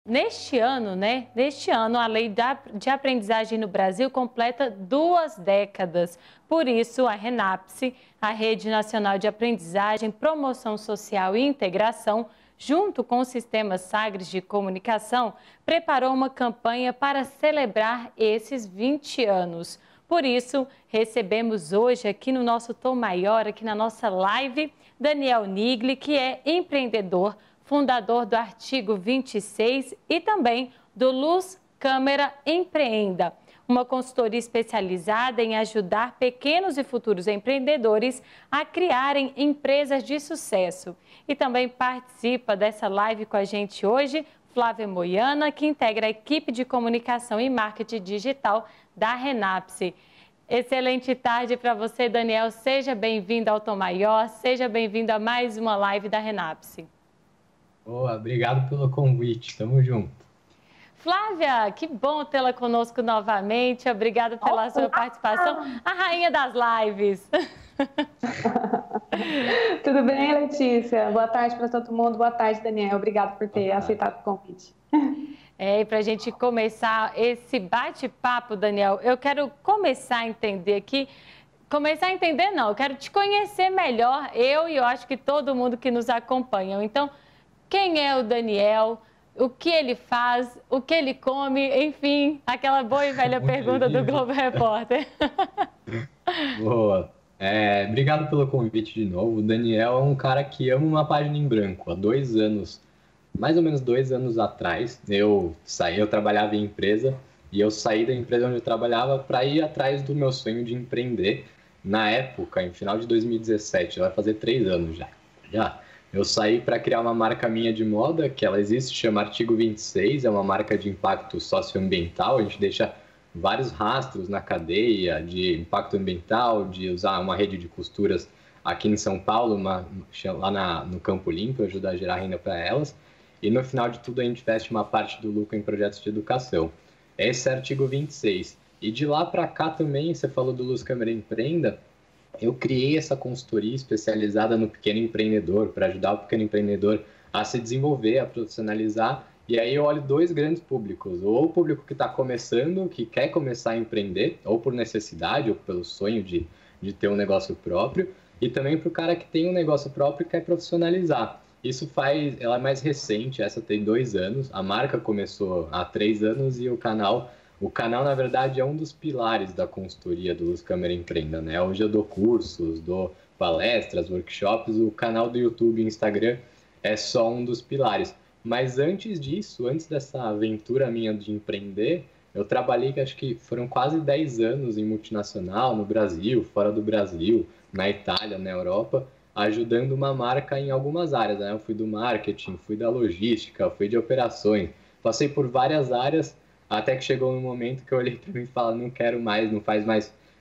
Neste ano, a Lei de Aprendizagem no Brasil completa 2 décadas. Por isso, a RENAPSE, a Rede Nacional de Aprendizagem, Promoção Social e Integração, junto com o Sistema Sagres de Comunicação, preparou uma campanha para celebrar esses 20 anos. Por isso, recebemos hoje aqui no nosso Tom Maior, aqui na nossa live, Daniel Nigli, que é empreendedor, fundador do Artigo 26 e também do Luz Câmara Empreenda, uma consultoria especializada em ajudar pequenos e futuros empreendedores a criarem empresas de sucesso. E também participa dessa live com a gente hoje, Flávia Moiana, que integra a equipe de comunicação e marketing digital da RENAPSE. Excelente tarde para você, Daniel. Seja bem-vindo ao Tom Maior, seja bem-vindo a mais uma live da RENAPSE. Boa, obrigado pelo convite, tamo junto. Flávia, que bom tê-la conosco novamente, obrigada pela sua participação, a rainha das lives. Tudo bem, Letícia? Boa tarde para todo mundo, boa tarde, Daniel, obrigado por ter aceitado o convite. E para a gente começar esse bate-papo, Daniel, eu quero começar a entender aqui, eu quero te conhecer melhor, eu acho que todo mundo que nos acompanha. Então, quem é o Daniel, o que ele faz, o que ele come, enfim, aquela boa e velha pergunta do Globo Repórter. Boa. Obrigado pelo convite de novo. O Daniel é um cara que ama uma página em branco. Há 2 anos, mais ou menos 2 anos atrás, eu trabalhava em empresa e eu saí da empresa onde eu trabalhava para ir atrás do meu sonho de empreender. Na época, em final de 2017, vai fazer 3 anos já. Eu saí para criar uma marca minha de moda, que ela existe, chama Artigo 26, é uma marca de impacto socioambiental. A gente deixa vários rastros na cadeia de impacto ambiental, de usar uma rede de costuras aqui em São Paulo, lá no Campo Limpo, ajudar a gerar renda para elas. E no final de tudo a gente investe uma parte do lucro em projetos de educação. Esse é o Artigo 26. E de lá para cá também, você falou do Luz Câmara Empreenda, eu criei essa consultoria especializada no pequeno empreendedor, para ajudar o pequeno empreendedor a se desenvolver, a profissionalizar. E aí eu olho 2 grandes públicos, ou o público que está começando, que quer começar a empreender, ou por necessidade, ou pelo sonho de ter um negócio próprio, e também para o cara que tem um negócio próprio e quer profissionalizar. Ela é mais recente, essa tem 2 anos, a marca começou há 3 anos e o canal, na verdade, é um dos pilares da consultoria do Luz Câmara Empreenda, né? Hoje eu dou cursos, dou palestras, workshops, o canal do YouTube e Instagram é só um dos pilares. Mas antes disso, antes dessa aventura minha de empreender, eu trabalhei, acho que foram quase 10 anos em multinacional, no Brasil, fora do Brasil, na Itália, na Europa, ajudando uma marca em algumas áreas, né? Eu fui do marketing, fui da logística, fui de operações, passei por várias áreas, até que chegou um momento que eu olhei para mim e falei, não quero mais,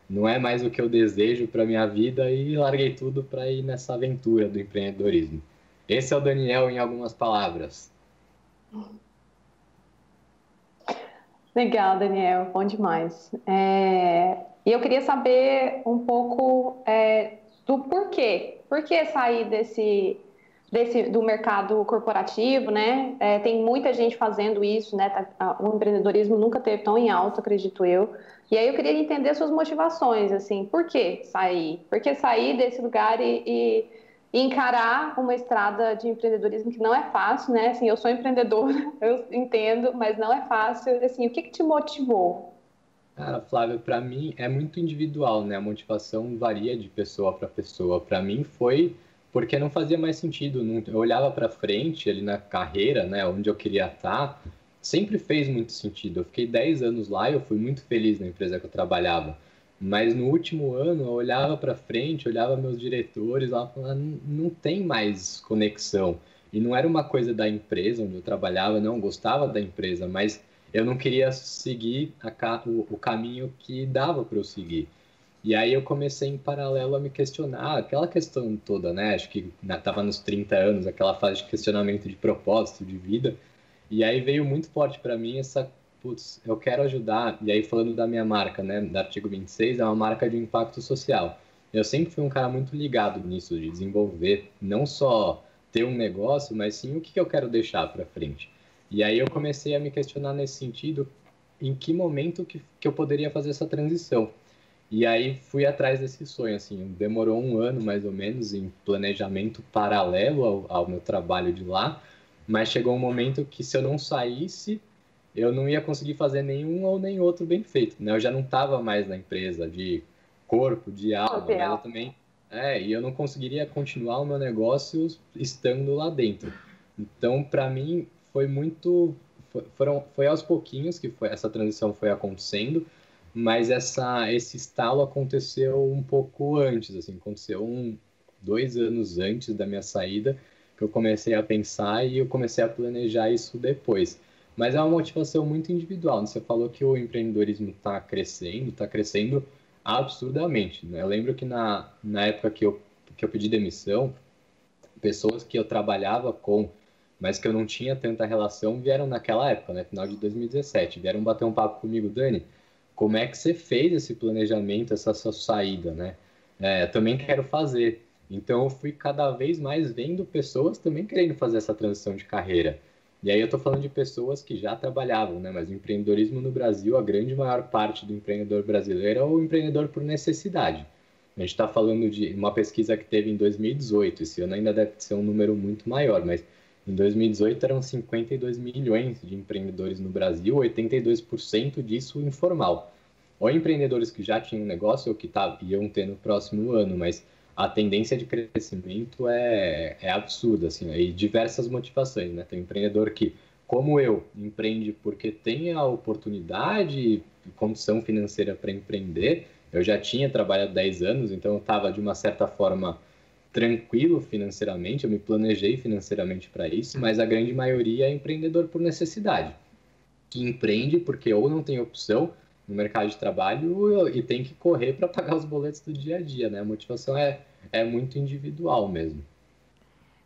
não é mais o que eu desejo para minha vida, e larguei tudo para ir nessa aventura do empreendedorismo. Esse é o Daniel em algumas palavras. Legal, Daniel, bom demais. E eu queria saber um pouco do porquê. Por que sair do mercado corporativo, né? Tem muita gente fazendo isso, né? O empreendedorismo nunca esteve tão em alta, acredito eu. E aí eu queria entender suas motivações, assim, por que sair? Por que sair desse lugar e encarar uma estrada de empreendedorismo que não é fácil, né? Assim, eu sou empreendedora, eu entendo, mas não é fácil. Assim, o que te motivou? Cara, Flávia, para mim é muito individual, né? A motivação varia de pessoa para pessoa. Para mim foi porque não fazia mais sentido. Eu olhava para frente ali na carreira, né? Onde eu queria estar, sempre fez muito sentido. Eu fiquei 10 anos lá e eu fui muito feliz na empresa que eu trabalhava. Mas no último ano eu olhava para frente, olhava meus diretores lá e falava, não tem mais conexão. E não era uma coisa da empresa onde eu trabalhava, não, eu gostava da empresa, mas eu não queria seguir o caminho que dava para eu seguir. E aí eu comecei em paralelo a me questionar, aquela questão toda, né? Acho que estava nos 30 anos, aquela fase de questionamento de propósito, de vida. E aí veio muito forte para mim putz, eu quero ajudar. E aí falando da minha marca, né? Da Artigo 26, é uma marca de impacto social. Eu sempre fui um cara muito ligado nisso, de desenvolver, não só ter um negócio, mas sim o que eu quero deixar para frente. E aí eu comecei a me questionar nesse sentido, em que momento que eu poderia fazer essa transição. E aí fui atrás desse sonho, assim, demorou um ano mais ou menos em planejamento paralelo ao meu trabalho de lá, mas chegou um momento que se eu não saísse, eu não ia conseguir fazer nenhum ou nem outro bem feito, né? Eu já não estava mais na empresa de corpo, de alma, mas eu também... e eu não conseguiria continuar o meu negócio estando lá dentro. Então, para mim, foi muito... Foi aos pouquinhos que essa transição foi acontecendo, mas esse estalo aconteceu um pouco antes, assim, aconteceu 2 anos antes da minha saída, que eu comecei a pensar e eu comecei a planejar isso depois. Mas é uma motivação muito individual, né? Você falou que o empreendedorismo está crescendo absurdamente, né? Eu lembro que na época que eu pedi demissão, pessoas que eu trabalhava com, mas que eu não tinha tanta relação, vieram naquela época, né? Final de 2017, vieram bater um papo comigo, Dani, como é que você fez esse planejamento, essa sua saída, né? Também quero fazer. Então, eu fui cada vez mais vendo pessoas também querendo fazer essa transição de carreira. E aí eu estou falando de pessoas que já trabalhavam, né? Mas o empreendedorismo no Brasil, a grande maior parte do empreendedor brasileiro é o empreendedor por necessidade. A gente está falando de uma pesquisa que teve em 2018, esse ano ainda deve ser um número muito maior, mas em 2018 eram 52 milhões de empreendedores no Brasil, 82% disso informal. Ou empreendedores que já tinham um negócio ou que iam ter no próximo ano, mas a tendência de crescimento é absurda, assim, e diversas motivações, né? Tem um empreendedor que, como eu, empreende porque tem a oportunidade e condição financeira para empreender. Eu já tinha trabalhado 10 anos, então eu estava, de uma certa forma, tranquilo financeiramente, eu me planejei financeiramente para isso, mas a grande maioria é empreendedor por necessidade, que empreende porque ou não tem opção no mercado de trabalho e tem que correr para pagar os boletos do dia a dia, né? A motivação é muito individual mesmo.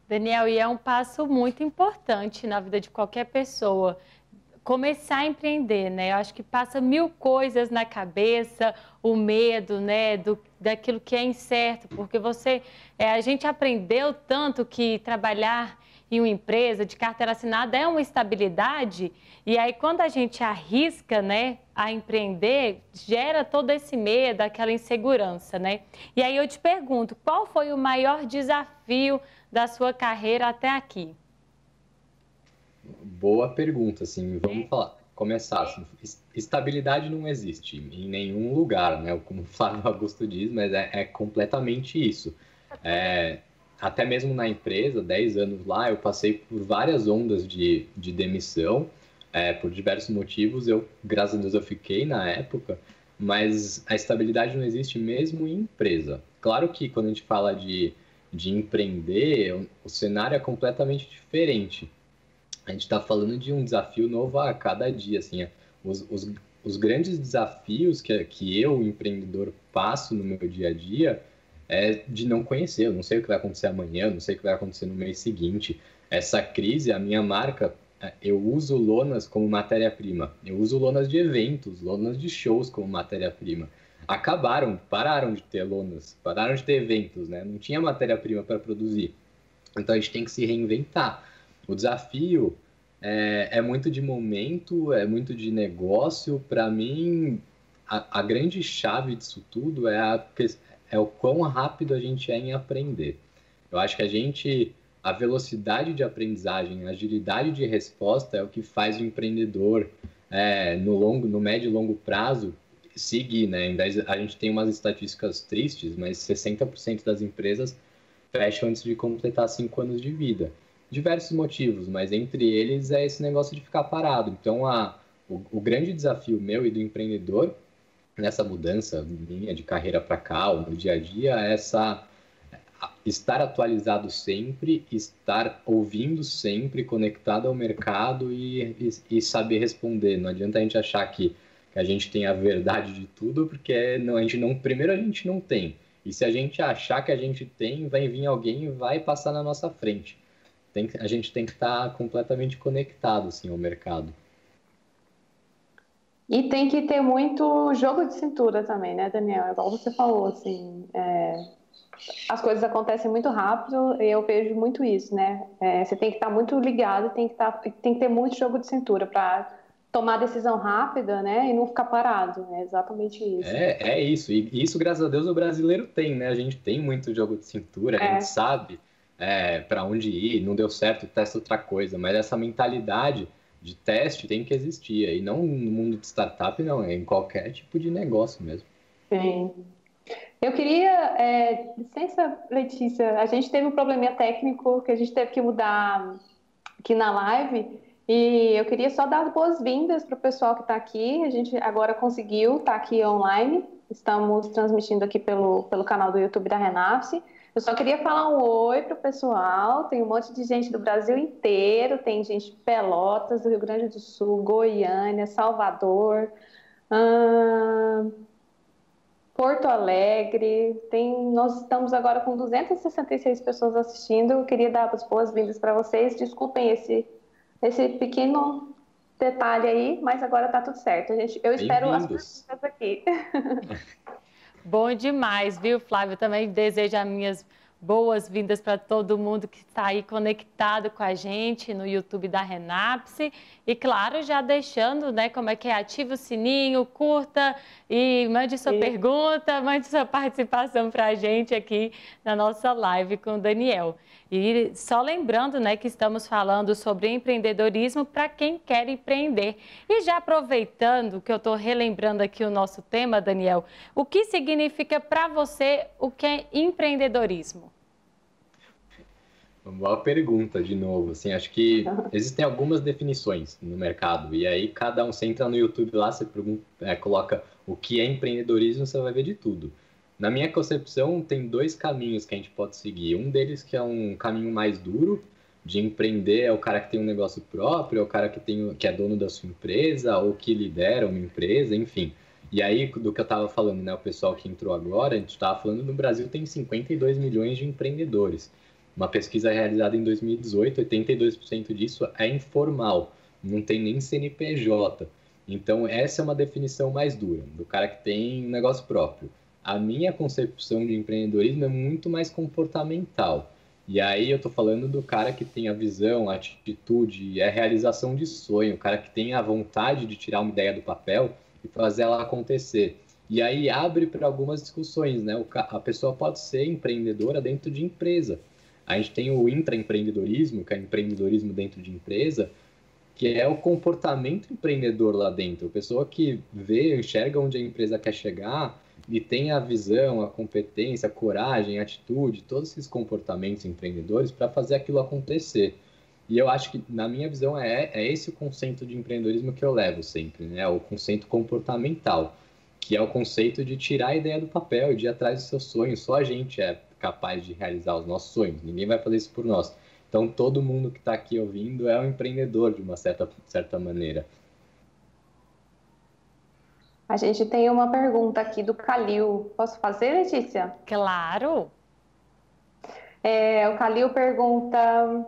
Daniel, e é um passo muito importante na vida de qualquer pessoa. Começar a empreender, né? Eu acho que passa mil coisas na cabeça, o medo, né, daquilo que é incerto, porque a gente aprendeu tanto que trabalhar em uma empresa de carteira assinada é uma estabilidade, e aí quando a gente arrisca, né, a empreender, gera todo esse medo, aquela insegurança, né? E aí eu te pergunto, qual foi o maior desafio da sua carreira até aqui? Boa pergunta, assim, vamos começar, assim, estabilidade não existe em nenhum lugar, né, como o Flávio Augusto diz, mas é completamente isso. Até mesmo na empresa, 10 anos lá, eu passei por várias ondas de demissão, por diversos motivos, graças a Deus, eu fiquei na época, mas a estabilidade não existe mesmo em empresa. Claro que quando a gente fala de empreender, o cenário é completamente diferente. A gente está falando de um desafio novo a cada dia, assim, os grandes desafios que eu, empreendedor, passo no meu dia a dia é de não conhecer, eu não sei o que vai acontecer amanhã, eu não sei o que vai acontecer no mês seguinte. Essa crise, a minha marca, eu uso lonas como matéria-prima, eu uso lonas de eventos, lonas de shows como matéria-prima. Pararam de ter lonas, pararam de ter eventos, né? Não tinha matéria-prima para produzir. Então a gente tem que se reinventar. O desafio é muito de momento, é muito de negócio. Para mim, a grande chave disso tudo é o quão rápido a gente é em aprender. Eu acho que a velocidade de aprendizagem, a agilidade de resposta é o que faz o empreendedor no médio e longo prazo seguir, né? A gente tem umas estatísticas tristes, mas 60% das empresas fecham antes de completar 5 anos de vida. Diversos motivos, mas entre eles é esse negócio de ficar parado. Então, o grande desafio meu e do empreendedor nessa mudança minha de carreira para cá, no dia a dia, é estar atualizado sempre, estar ouvindo sempre, conectado ao mercado e saber responder. Não adianta a gente achar que a gente tem a verdade de tudo, porque primeiro a gente não tem. E se a gente achar que a gente tem, vai vir alguém e vai passar na nossa frente. A gente tem que estar completamente conectado, assim, ao mercado. E tem que ter muito jogo de cintura também, né, Daniel? É igual você falou, assim, as coisas acontecem muito rápido e eu vejo muito isso, né? Você tem que estar muito ligado, tem que ter muito jogo de cintura para tomar decisão rápida, né? E não ficar parado. É exatamente isso. É isso. E isso, graças a Deus, o brasileiro tem, né? A gente tem muito jogo de cintura, a gente É, sabe para onde ir, não deu certo, testa outra coisa. Mas essa mentalidade de teste tem que existir. E não no mundo de startup, não. É em qualquer tipo de negócio mesmo. sim. Eu queria, licença, Letícia, a gente teve um probleminha técnico que a gente teve que mudar aqui na live e eu queria só dar as boas-vindas para o pessoal que está aqui. A gente agora conseguiu estar aqui online, estamos transmitindo aqui pelo canal do YouTube da Renapse. Eu só queria falar um oi para o pessoal. Tem um monte de gente do Brasil inteiro, tem gente de Pelotas, do Rio Grande do Sul, Goiânia, Salvador. ahn, Porto Alegre, nós estamos agora com 266 pessoas assistindo. Eu queria dar as boas-vindas para vocês. Desculpem esse pequeno detalhe aí, mas agora está tudo certo. Eu espero as Bem-vindos. perguntas aqui. Bom demais, viu, Flávio? Também desejo as minhas boas-vindas para todo mundo que está aí conectado com a gente no YouTube da Renapse. E, claro, já deixando, né, como é que é, ativa o sininho, curta e mande sua pergunta, mande sua participação para a gente aqui na nossa live com o Daniel. E só lembrando, né, que estamos falando sobre empreendedorismo para quem quer empreender. E já aproveitando que eu estou relembrando aqui o nosso tema, Daniel, o que significa para você o que é empreendedorismo? Uma boa pergunta, de novo. Assim, acho que existem algumas definições no mercado. E aí, cada um, você entra no YouTube lá, você coloca o que é empreendedorismo, você vai ver de tudo. Na minha concepção, tem dois caminhos que a gente pode seguir. Um deles que é um caminho mais duro, de empreender, é o cara que tem um negócio próprio, é o cara que é dono da sua empresa, ou que lidera uma empresa, enfim. E aí, do que eu estava falando, né, o pessoal que entrou agora, a gente estava falando no Brasil tem 52 milhões de empreendedores. Uma pesquisa realizada em 2018, 82% disso é informal, não tem nem CNPJ. Então, essa é uma definição mais dura, do cara que tem um negócio próprio. A minha concepção de empreendedorismo é muito mais comportamental. E aí eu estou falando do cara que tem a visão, a atitude, a realização de sonho, o cara que tem a vontade de tirar uma ideia do papel e fazer ela acontecer. E aí abre para algumas discussões, né? A pessoa pode ser empreendedora dentro de empresa. A gente tem o intraempreendedorismo, que é empreendedorismo dentro de empresa, que é o comportamento empreendedor lá dentro. A pessoa que vê, enxerga onde a empresa quer chegar e tem a visão, a competência, a coragem, a atitude, todos esses comportamentos empreendedores para fazer aquilo acontecer. E eu acho que, na minha visão, é esse o conceito de empreendedorismo que eu levo sempre, né? O conceito comportamental, que é o conceito de tirar a ideia do papel e de ir atrás dos seus sonhos. Só a gente é capaz de realizar os nossos sonhos, ninguém vai fazer isso por nós. Então, todo mundo que está aqui ouvindo é um empreendedor, de uma certa maneira. A gente tem uma pergunta aqui do Calil. Posso fazer, Letícia? Claro! O Calil pergunta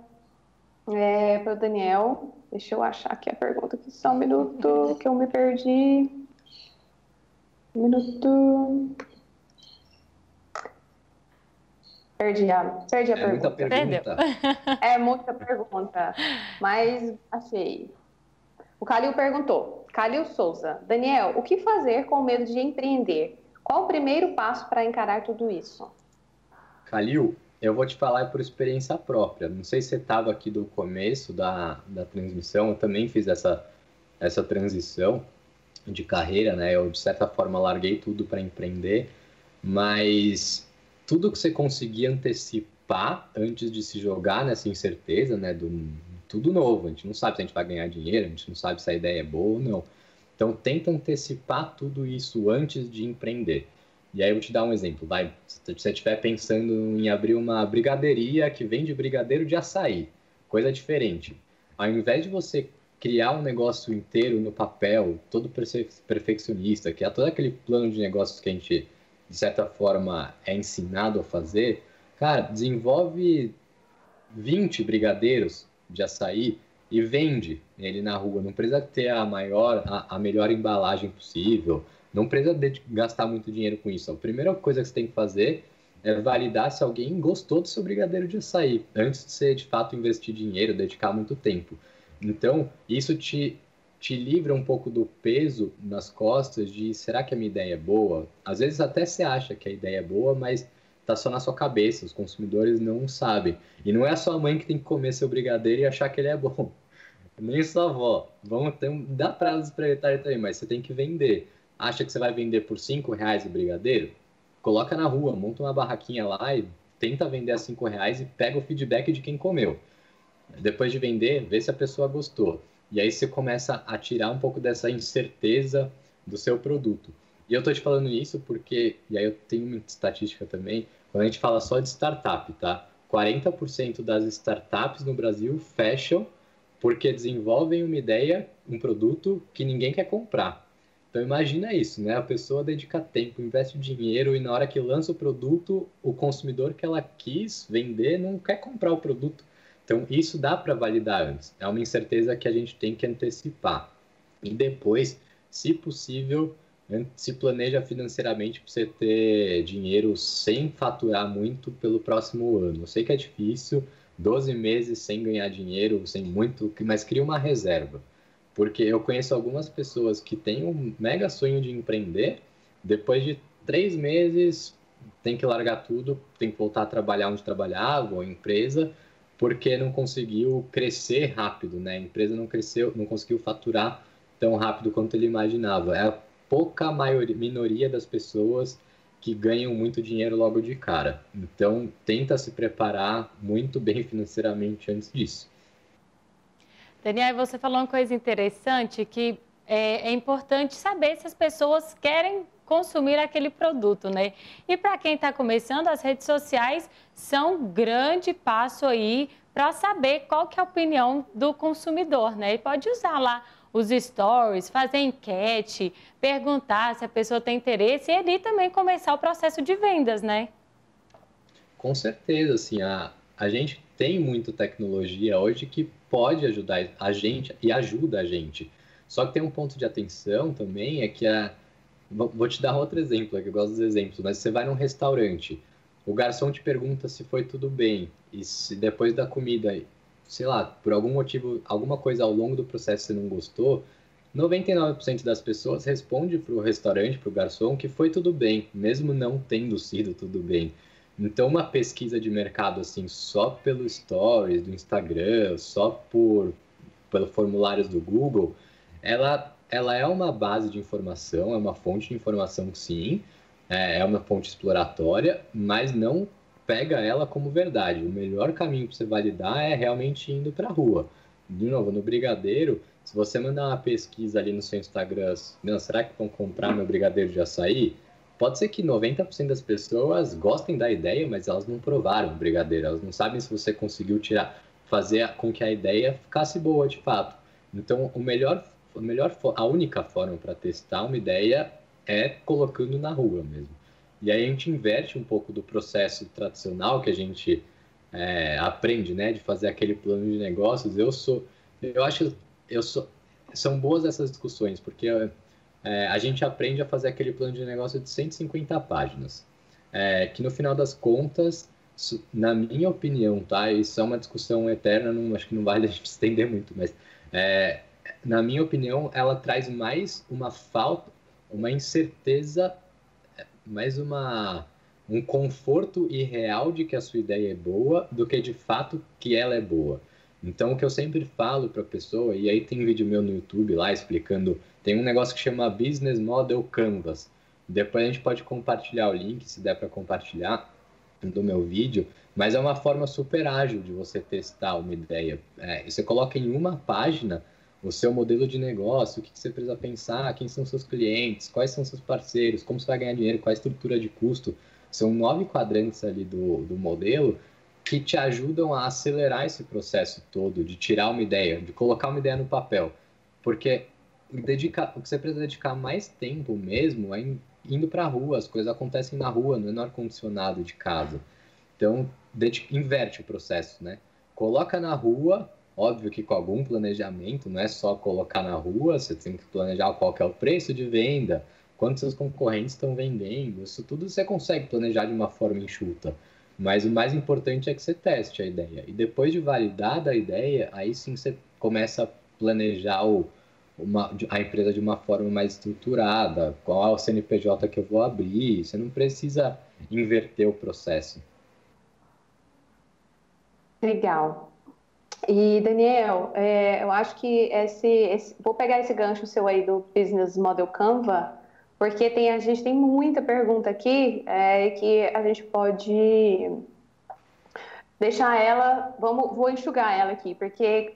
para o Daniel. Deixa eu achar aqui a pergunta aqui, só um minuto, que eu me perdi. Um minuto. Perdi a pergunta. Muita pergunta. É muita pergunta, mas achei. O Calil perguntou. Calil Souza. Daniel, o que fazer com medo de empreender? Qual o primeiro passo para encarar tudo isso? Calil, eu vou te falar por experiência própria. Não sei se você estava aqui do começo da transmissão, eu também fiz essa transição de carreira, né? Eu, de certa forma, larguei tudo para empreender, mas tudo que você conseguir antecipar antes de se jogar nessa incerteza, né? Tudo novo, a gente não sabe se a gente vai ganhar dinheiro, a gente não sabe se a ideia é boa ou não. Então, tenta antecipar tudo isso antes de empreender. E aí eu vou te dar um exemplo, vai, se você estiver pensando em abrir uma brigadeiria que vende brigadeiro de açaí, coisa diferente. Ao invés de você criar um negócio inteiro no papel, todo perfeccionista, criar todo aquele plano de negócios que a gente, de certa forma, é ensinado a fazer, cara, desenvolve 20 brigadeiros de açaí e vende ele na rua. Não precisa ter a melhor embalagem possível, não precisa gastar muito dinheiro com isso. A primeira coisa que você tem que fazer é validar se alguém gostou do seu brigadeiro de açaí, antes de você, de fato, investir dinheiro, dedicar muito tempo. Então, isso te livra um pouco do peso nas costas de será que a minha ideia é boa? Às vezes até você acha que a ideia é boa, mas tá só na sua cabeça, os consumidores não sabem. E não é a sua mãe que tem que comer seu brigadeiro e achar que ele é bom. Nem sua avó. Dá pra elas experimentarem também, mas você tem que vender. Acha que você vai vender por R$ 5 o brigadeiro? Coloca na rua, monta uma barraquinha lá e tenta vender a R$ 5 e pega o feedback de quem comeu. Depois de vender, vê se a pessoa gostou. E aí você começa a tirar um pouco dessa incerteza do seu produto. E eu tô te falando isso porque, e aí eu tenho uma estatística também, quando a gente fala só de startup, tá? 40% das startups no Brasil fecham porque desenvolvem uma ideia, um produto que ninguém quer comprar. Então imagina isso, né? A pessoa dedica tempo, investe dinheiro e na hora que lança o produto, o consumidor que ela quis vender não quer comprar o produto. Então isso dá para validar antes. É uma incerteza que a gente tem que antecipar. E depois, se possível, se planeja financeiramente para você ter dinheiro sem faturar muito pelo próximo ano. Eu sei que é difícil, 12 meses sem ganhar dinheiro, sem muito, mas cria uma reserva. Porque eu conheço algumas pessoas que têm um mega sonho de empreender, depois de 3 meses tem que largar tudo, tem que voltar a trabalhar onde trabalhava, ou em empresa, porque não conseguiu crescer rápido, né? A empresa não cresceu, não conseguiu faturar tão rápido quanto ele imaginava. É a pouca minoria das pessoas que ganham muito dinheiro logo de cara. Então, tenta se preparar muito bem financeiramente antes disso. Daniel, você falou uma coisa interessante que é importante saber se as pessoas querem consumir aquele produto, né? E para quem está começando, as redes sociais são um grande passo aí para saber qual que é a opinião do consumidor, né? E pode usar lá os stories, fazer enquete, perguntar se a pessoa tem interesse e ali também começar o processo de vendas, né? Com certeza, assim, a gente tem muita tecnologia hoje que pode ajudar a gente e ajuda a gente. Só que tem um ponto de atenção também, é que vou te dar outro exemplo, é que eu gosto dos exemplos, mas você vai num restaurante, o garçom te pergunta se foi tudo bem, e se depois da comida, sei lá, por algum motivo, alguma coisa ao longo do processo você não gostou, 99% das pessoas responde para o restaurante, para o garçom, que foi tudo bem, mesmo não tendo sido tudo bem. Então, uma pesquisa de mercado assim, só pelo Stories do Instagram, só pelo formulários do Google, ela é uma base de informação, é uma fonte de informação, sim, é uma fonte exploratória, mas não pega ela como verdade. O melhor caminho para você validar é realmente indo para a rua. De novo, no brigadeiro, se você mandar uma pesquisa ali no seu Instagram, não, será que vão comprar meu brigadeiro de açaí? Pode ser que 90% das pessoas gostem da ideia, mas elas não provaram o brigadeiro, elas não sabem se você conseguiu fazer com que a ideia ficasse boa de fato. Então, a única forma para testar uma ideia é colocando na rua mesmo. E aí a gente inverte um pouco do processo tradicional que a gente aprende, né, de fazer aquele plano de negócios. São boas essas discussões, porque a gente aprende a fazer aquele plano de negócio de 150 páginas, que no final das contas, na minha opinião, tá, isso é uma discussão eterna, acho que não vale a gente estender muito, mas na minha opinião, ela traz mais uma falta, uma incerteza, mais um conforto irreal de que a sua ideia é boa do que de fato que ela é boa. Então, o que eu sempre falo para a pessoa, e aí tem um vídeo meu no YouTube lá explicando, tem um negócio que chama Business Model Canvas. Depois a gente pode compartilhar o link, se der para compartilhar, do meu vídeo, mas é uma forma super ágil de você testar uma ideia. Você coloca em uma página o seu modelo de negócio, o que você precisa pensar, quem são seus clientes, quais são seus parceiros, como você vai ganhar dinheiro, qual a estrutura de custo. São 9 quadrantes ali do modelo que te ajudam a acelerar esse processo todo, de tirar uma ideia, de colocar uma ideia no papel. Porque o que você precisa dedicar mais tempo mesmo é indo para a rua, as coisas acontecem na rua, não é no ar-condicionado de casa. Então, inverte o processo, né? Coloca na rua, óbvio que com algum planejamento, não é só colocar na rua, você tem que planejar qual que é o preço de venda, quantos seus concorrentes estão vendendo, isso tudo você consegue planejar de uma forma enxuta. Mas o mais importante é que você teste a ideia. E depois de validada a ideia, aí sim você começa a planejar a empresa de uma forma mais estruturada, qual é o CNPJ que eu vou abrir, você não precisa inverter o processo. Legal. E, Daniel, eu acho que vou pegar esse gancho seu aí do Business Model Canva, porque a gente tem muita pergunta aqui que a gente pode deixar ela, vou enxugar ela aqui, porque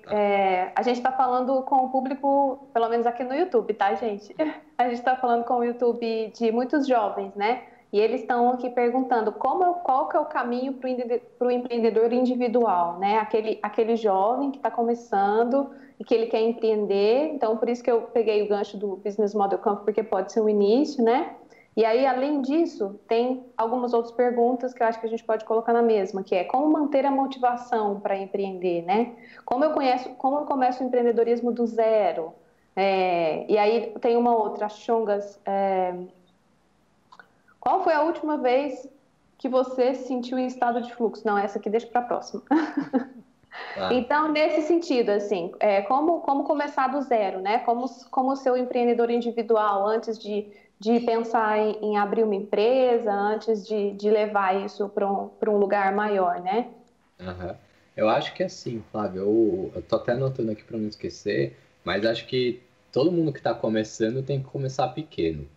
a gente está falando com o público, pelo menos aqui no YouTube, tá, gente? A gente está falando com o YouTube de muitos jovens, né? E eles estão aqui perguntando qual que é o caminho para o empreendedor individual, né? Aquele jovem que está começando e que ele quer empreender. Então, por isso que eu peguei o gancho do Business Model Camp, porque pode ser um início, né? E aí, além disso, tem algumas outras perguntas que eu acho que a gente pode colocar na mesma, que é como manter a motivação para empreender, né? Como eu começo o empreendedorismo do zero? E aí tem uma outra, Chongas. Qual foi a última vez que você se sentiu em estado de fluxo? Não, essa aqui deixa para a próxima. Então, nesse sentido, assim, como começar do zero, né? Como ser um empreendedor individual antes de pensar em abrir uma empresa, antes de levar isso para um lugar maior, né? Uhum. Eu acho que é assim, Flávio, eu tô até anotando aqui para não esquecer, mas acho que todo mundo que está começando tem que começar pequeno.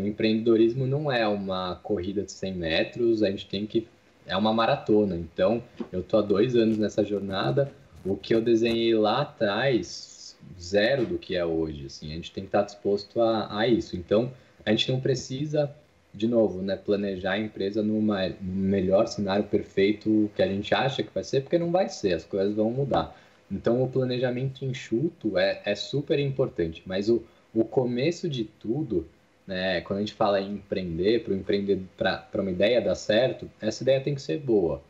O empreendedorismo não é uma corrida de 100 metros, a gente tem que... É uma maratona, então eu tô há 2 anos nessa jornada, o que eu desenhei lá atrás, zero do que é hoje, assim, a gente tem que estar disposto a isso. Então, a gente não precisa, de novo, né, planejar a empresa no melhor cenário perfeito que a gente acha que vai ser, porque não vai ser, as coisas vão mudar. Então, o planejamento enxuto é super importante, mas o começo de tudo, né, quando a gente fala em empreender, para uma ideia dar certo, essa ideia tem que ser boa.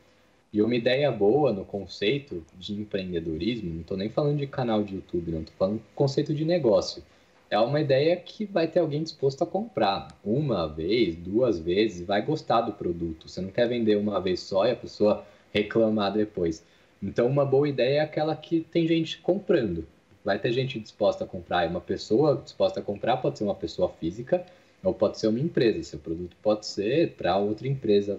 E uma ideia boa no conceito de empreendedorismo, não estou nem falando de canal de YouTube, não, estou falando de conceito de negócio. É uma ideia que vai ter alguém disposto a comprar uma vez, 2 vezes, vai gostar do produto. Você não quer vender uma vez só e a pessoa reclamar depois. Então, uma boa ideia é aquela que tem gente comprando. Vai ter gente disposta a comprar. E uma pessoa disposta a comprar pode ser uma pessoa física ou pode ser uma empresa. Seu produto pode ser para outra empresa,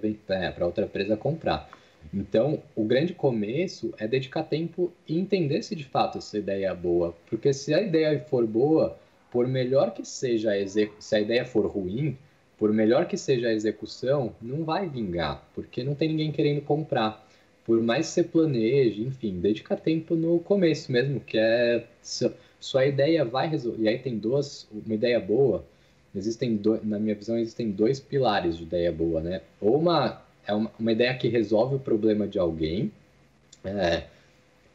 para outra empresa comprar. Então, o grande começo é dedicar tempo e entender se de fato essa ideia é boa. Porque se a ideia for boa, por melhor que seja se a ideia for ruim, por melhor que seja a execução, não vai vingar, porque não tem ninguém querendo comprar. Por mais que você planeje, enfim, dedica tempo no começo mesmo, que sua ideia vai resolver. E aí tem uma ideia boa, na minha visão, existem 2 pilares de ideia boa, né? Ou uma ideia que resolve o problema de alguém,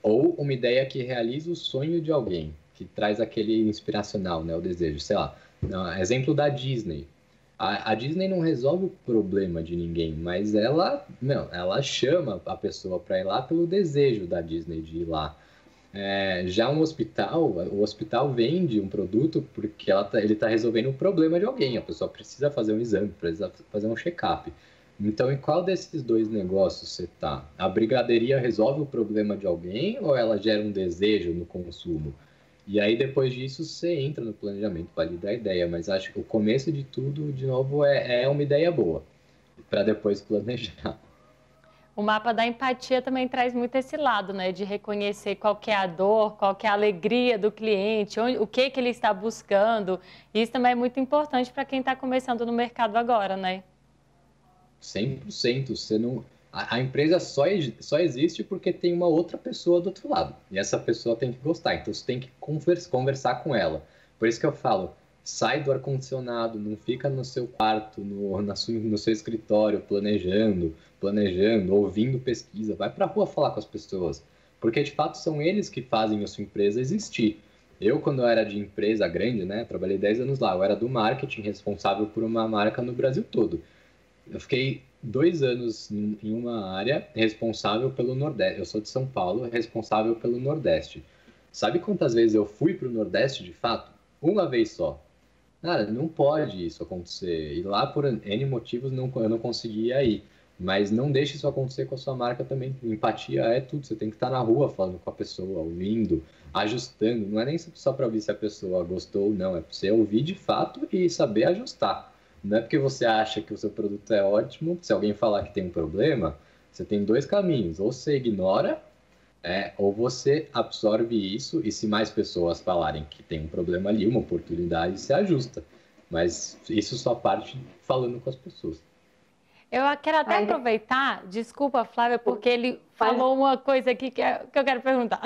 ou uma ideia que realiza o sonho de alguém, que traz aquele inspiracional, né? O desejo, sei lá. Exemplo da Disney. A Disney não resolve o problema de ninguém, mas ela chama a pessoa para ir lá pelo desejo da Disney de ir lá. Já o hospital vende um produto porque ele está resolvendo um problema de alguém. A pessoa precisa fazer um exame, precisa fazer um check-up. Então, em qual desses 2 negócios você está? A brigadeiria resolve o problema de alguém ou ela gera um desejo no consumo? E aí, depois disso, você entra no planejamento, valida a ideia. Mas acho que o começo de tudo, de novo, é uma ideia boa, para depois planejar. O mapa da empatia também traz muito esse lado, né? De reconhecer qual que é a dor, qual que é a alegria do cliente, o que ele está buscando. Isso também é muito importante para quem está começando no mercado agora, né? 100%. A empresa só existe porque tem uma outra pessoa do outro lado. E essa pessoa tem que gostar. Então, você tem que conversar com ela. Por isso que eu falo, sai do ar-condicionado, não fica no seu quarto, no seu escritório, planejando, ouvindo pesquisa. Vai para a rua falar com as pessoas. Porque, de fato, são eles que fazem a sua empresa existir. Eu, quando eu era de empresa grande, né, trabalhei 10 anos lá, eu era do marketing, responsável por uma marca no Brasil todo. Eu fiquei 2 anos em uma área responsável pelo Nordeste. Eu sou de São Paulo, responsável pelo Nordeste. Sabe quantas vezes eu fui para o Nordeste, de fato? Uma vez só. Cara, não pode isso acontecer. E lá, por N motivos, eu não conseguia ir. Mas não deixe isso acontecer com a sua marca também. Empatia é tudo. Você tem que estar na rua falando com a pessoa, ouvindo, ajustando. Não é nem só para ouvir se a pessoa gostou ou não. É para você ouvir de fato e saber ajustar. Não é porque você acha que o seu produto é ótimo. Se alguém falar que tem um problema, você tem dois caminhos. Ou você ignora, ou você absorve isso. E se mais pessoas falarem que tem um problema ali, uma oportunidade, você ajusta. Mas isso só parte falando com as pessoas. Eu quero até Ai, aproveitar, desculpa, Flávia, porque ele mas falou uma coisa aqui que eu quero perguntar.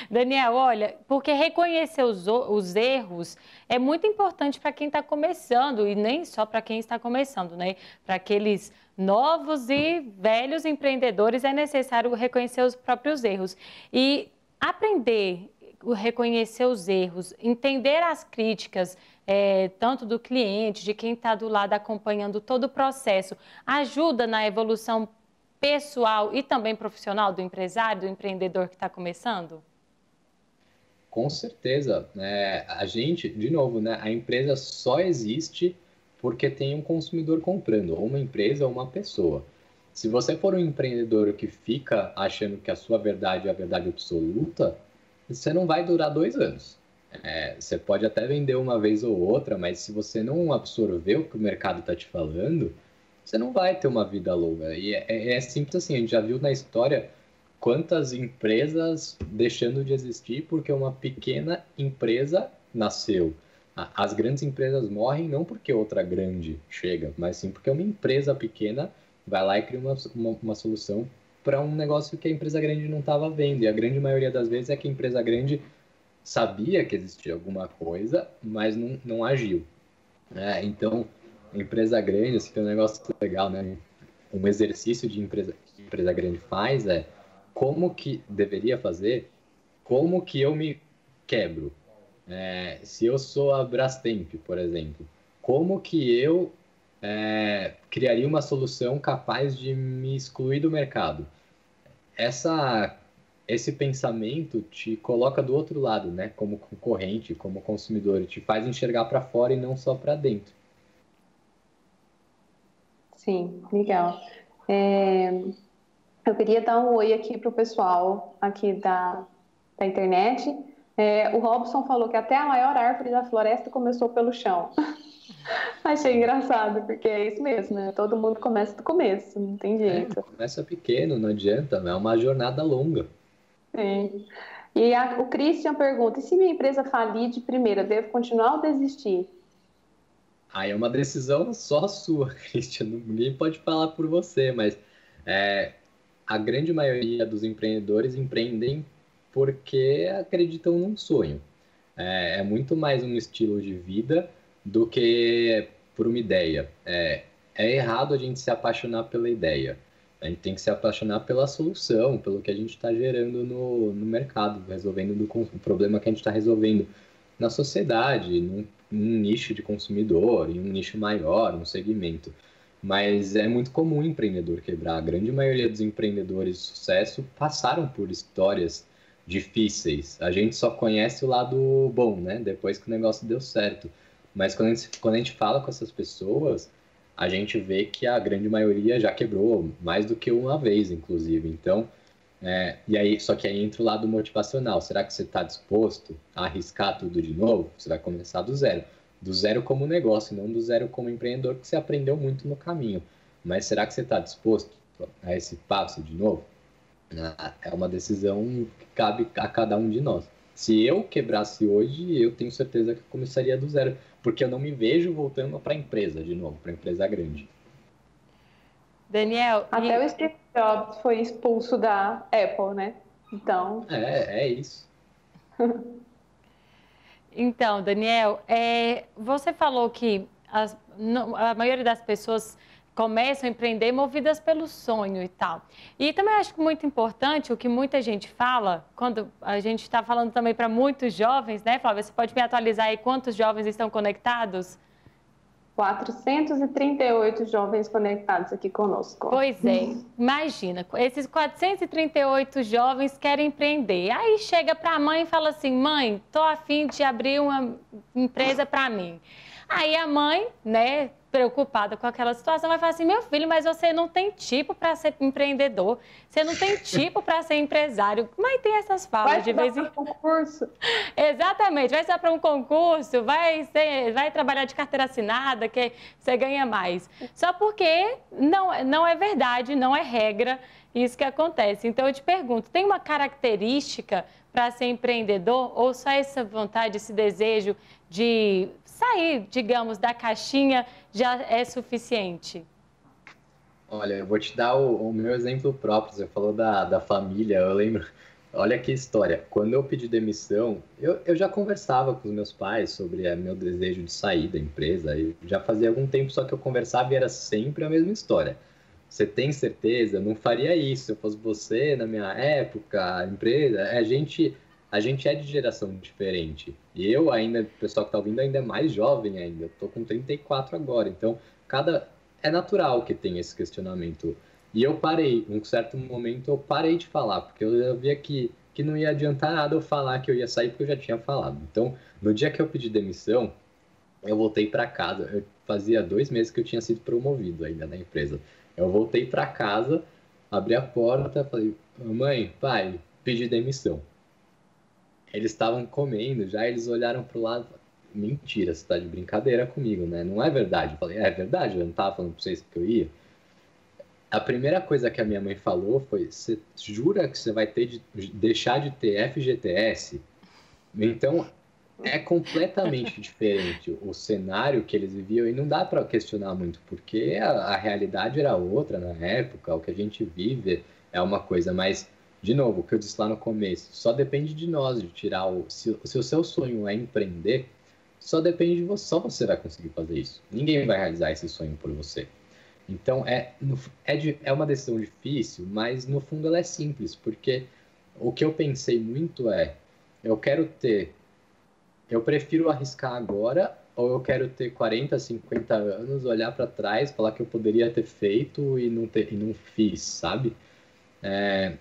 Daniel, olha, porque reconhecer os erros é muito importante para quem está começando, e nem só para quem está começando, né? Para aqueles novos e velhos empreendedores é necessário reconhecer os próprios erros. E aprender reconhecer os erros, entender as críticas, tanto do cliente, de quem está do lado acompanhando todo o processo, ajuda na evolução pessoal e também profissional do empresário, do empreendedor que está começando? Com certeza, né? A gente, de novo, né? A empresa só existe porque tem um consumidor comprando, ou uma empresa ou uma pessoa. Se você for um empreendedor que fica achando que a sua verdade é a verdade absoluta, você não vai durar 2 anos. Você pode até vender uma vez ou outra, mas se você não absorver o que o mercado está te falando, você não vai ter uma vida longa. E é simples assim, a gente já viu na história quantas empresas deixando de existir porque uma pequena empresa nasceu. As grandes empresas morrem não porque outra grande chega, mas sim porque uma empresa pequena vai lá e cria uma solução para um negócio que a empresa grande não estava vendo. E a grande maioria das vezes é que a empresa grande sabia que existia alguma coisa, mas não agiu. Então, empresa grande, assim, tem um negócio legal, né? Um exercício de empresa que empresa grande faz como que deveria fazer, como que eu me quebro. Se eu sou a Brastemp, por exemplo, como que eu criaria uma solução capaz de me excluir do mercado? Esse pensamento te coloca do outro lado, né? Como concorrente, como consumidor, e te faz enxergar para fora e não só para dentro. sim, legal. É, eu queria dar um oi aqui para o pessoal aqui da internet. O Robson falou que até a maior árvore da floresta começou pelo chão. Achei engraçado, porque é isso mesmo, né? Todo mundo começa do começo, não tem jeito. Começa pequeno, não adianta, é uma jornada longa. Sim. E o Christian pergunta: e se minha empresa falir de primeira, devo continuar ou desistir? Aí é uma decisão só sua, Christian. Ninguém pode falar por você, mas a grande maioria dos empreendedores empreendem porque acreditam num sonho. É muito mais um estilo de vida do que por uma ideia. É errado a gente se apaixonar pela ideia. A gente tem que se apaixonar pela solução, pelo que a gente está gerando no mercado, resolvendo o problema que a gente está resolvendo na sociedade, num nicho de consumidor, em um nicho maior, um segmento. Mas é muito comum o empreendedor quebrar. A grande maioria dos empreendedores de sucesso passaram por histórias difíceis. A gente só conhece o lado bom, né? Depois que o negócio deu certo. Mas quando a gente fala com essas pessoas, a gente vê que a grande maioria já quebrou mais do que uma vez, inclusive. Então, e aí, só que aí entra o lado motivacional. Será que você está disposto a arriscar tudo de novo? Você vai começar do zero. Do zero como negócio, não do zero como empreendedor, que você aprendeu muito no caminho. Mas será que você está disposto a esse passo de novo? É uma decisão que cabe a cada um de nós. Se eu quebrasse hoje, eu tenho certeza que eu começaria do zero, porque eu não me vejo voltando para a empresa de novo, para a empresa grande. Daniel, Até o Steve Jobs foi expulso da Apple, né? Então. É isso. Então, Daniel, você falou que a maioria das pessoas começam a empreender movidas pelo sonho e tal. E também acho que muito importante o que muita gente fala, quando a gente está falando também para muitos jovens, né, Flávia? Você pode me atualizar aí quantos jovens estão conectados? 438 jovens conectados aqui conosco. Pois é, imagina, esses 438 jovens querem empreender. Aí chega para a mãe e fala assim: mãe, tô a fim de abrir uma empresa para mim. Aí a mãe, né, preocupada com aquela situação, vai falar assim: meu filho, mas você não tem tipo para ser empreendedor, você não tem tipo para ser empresário. Mas tem essas falas de vez em quando. Concurso. Exatamente, vai ser para um concurso, vai trabalhar de carteira assinada, que você ganha mais. Só porque não é verdade, não é regra isso que acontece. Então eu te pergunto, tem uma característica para ser empreendedor ou só essa vontade, esse desejo de sair, digamos, da caixinha já é suficiente? Olha, eu vou te dar o meu exemplo próprio. Você falou da família, eu lembro. Olha que história. Quando eu pedi demissão, eu já conversava com os meus pais sobre meu desejo de sair da empresa. E já fazia algum tempo, só que eu conversava e era sempre a mesma história. Você tem certeza? Não faria isso. Se eu fosse você, na minha época, a empresa, a gente é de geração diferente. E eu ainda, o pessoal que está ouvindo ainda é mais jovem ainda. Eu tô com 34 agora. Então, é natural que tenha esse questionamento. E eu parei, um certo momento eu parei de falar, porque eu já via que não ia adiantar nada eu falar que eu ia sair, porque eu já tinha falado. Então, no dia que eu pedi demissão, eu voltei para casa. Eu fazia 2 meses que eu tinha sido promovido ainda na empresa. Eu voltei para casa, abri a porta, falei: mãe, pai, pedi demissão. Eles estavam comendo já, eles olharam pro lado. Mentira, você tá de brincadeira comigo, né? Não é verdade. Eu falei: é verdade, eu não tava falando pra vocês que eu ia. A primeira coisa que a minha mãe falou foi: você jura que você vai deixar de ter FGTS? Então, é completamente diferente o cenário que eles viviam e não dá para questionar muito, porque a realidade era outra na época, o que a gente vive é uma coisa, mas, de novo, o que eu disse lá no começo, só depende de nós de tirar se o seu sonho é empreender, só depende de você, só você vai conseguir fazer isso. Ninguém vai realizar esse sonho por você. Então, é uma decisão difícil, mas no fundo ela é simples, porque o que eu pensei muito eu prefiro arriscar agora, ou eu quero ter 40, 50 anos, olhar para trás, falar que eu poderia ter feito e não fiz, sabe?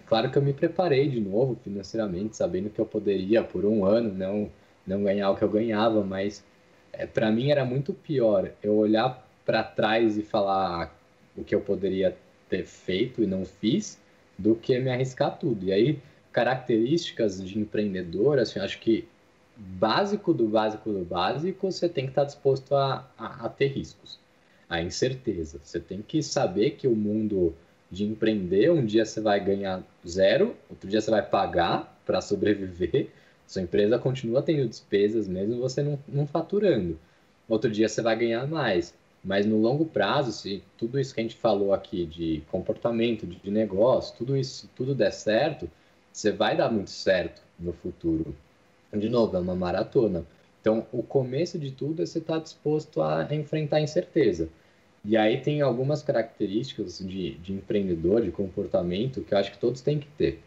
Claro que eu me preparei de novo financeiramente, sabendo que eu poderia, por um ano, não ganhar o que eu ganhava, mas para mim era muito pior eu olhar para trás e falar o que eu poderia ter feito e não fiz, do que me arriscar tudo. E aí, características de empreendedor, assim, acho que básico do básico do básico, você tem que estar disposto a ter riscos, a incerteza. Você tem que saber que o mundo de empreender, um dia você vai ganhar zero, outro dia você vai pagar para sobreviver, sua empresa continua tendo despesas, mesmo você não faturando. Outro dia você vai ganhar mais. Mas no longo prazo, se tudo isso que a gente falou aqui de comportamento, de negócio, tudo der certo, você vai dar muito certo no futuro. De novo, é uma maratona. Então, o começo de tudo é você estar disposto a enfrentar a incerteza. E aí tem algumas características de empreendedor, de comportamento, que eu acho que todos têm que ter.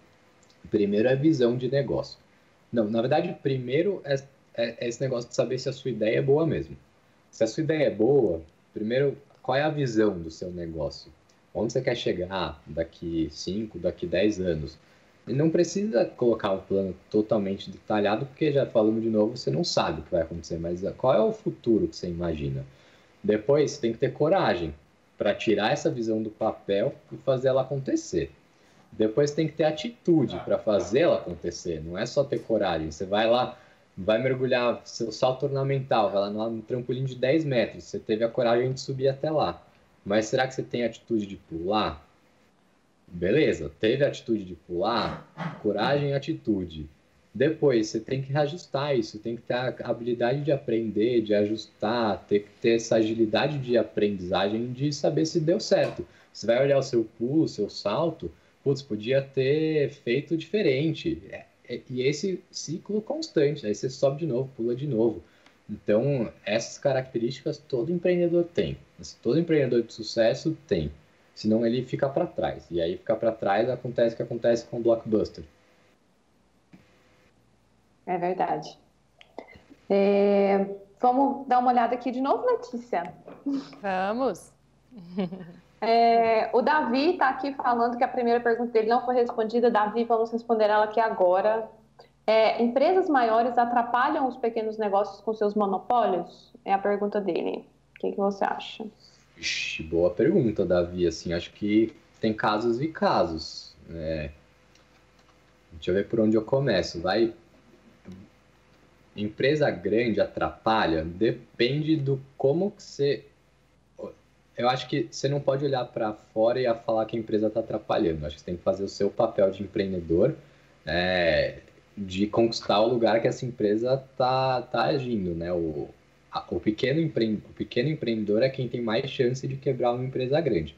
Primeiro é visão de negócio. Não, na verdade, primeiro é esse negócio de saber se a sua ideia é boa mesmo. Se a sua ideia é boa, primeiro, qual é a visão do seu negócio? Onde você quer chegar daqui 5, daqui 10 anos? E não precisa colocar um plano totalmente detalhado, porque já falando de novo, você não sabe o que vai acontecer, mas qual é o futuro que você imagina? Depois, você tem que ter coragem para tirar essa visão do papel e fazer ela acontecer. Depois tem que ter atitude para fazer ela acontecer, não é só ter coragem. Você vai lá, vai mergulhar seu salto ornamental, vai lá no trampolim de 10 metros, você teve a coragem de subir até lá. Mas será que você tem a atitude de pular? Beleza, teve a atitude de pular, coragem e atitude. Depois, você tem que reajustar isso, tem que ter a habilidade de aprender, de ajustar, tem que ter essa agilidade de aprendizagem, de saber se deu certo. Você vai olhar o seu pulo, o seu salto, putz, podia ter feito diferente. E esse ciclo constante, aí você sobe de novo, pula de novo. Então, essas características todo empreendedor tem. Todo empreendedor de sucesso tem. Senão ele fica para trás. E aí ficar para trás acontece o que acontece com o Blockbuster. É verdade. Vamos dar uma olhada aqui de novo, Letícia. Vamos. O Davi está aqui falando que a primeira pergunta dele não foi respondida. Davi, vamos responder ela aqui agora. Empresas maiores atrapalham os pequenos negócios com seus monopólios? É a pergunta dele. O que você acha? Ixi, boa pergunta, Davi. Assim, acho que tem casos e casos. Deixa eu ver por onde eu começo. Empresa grande atrapalha? Depende do como que você... Eu acho que você não pode olhar para fora e falar que a empresa está atrapalhando. Acho que você tem que fazer o seu papel de empreendedor, de conquistar o lugar que essa empresa tá agindo, né? O pequeno empreendedor é quem tem mais chance de quebrar uma empresa grande.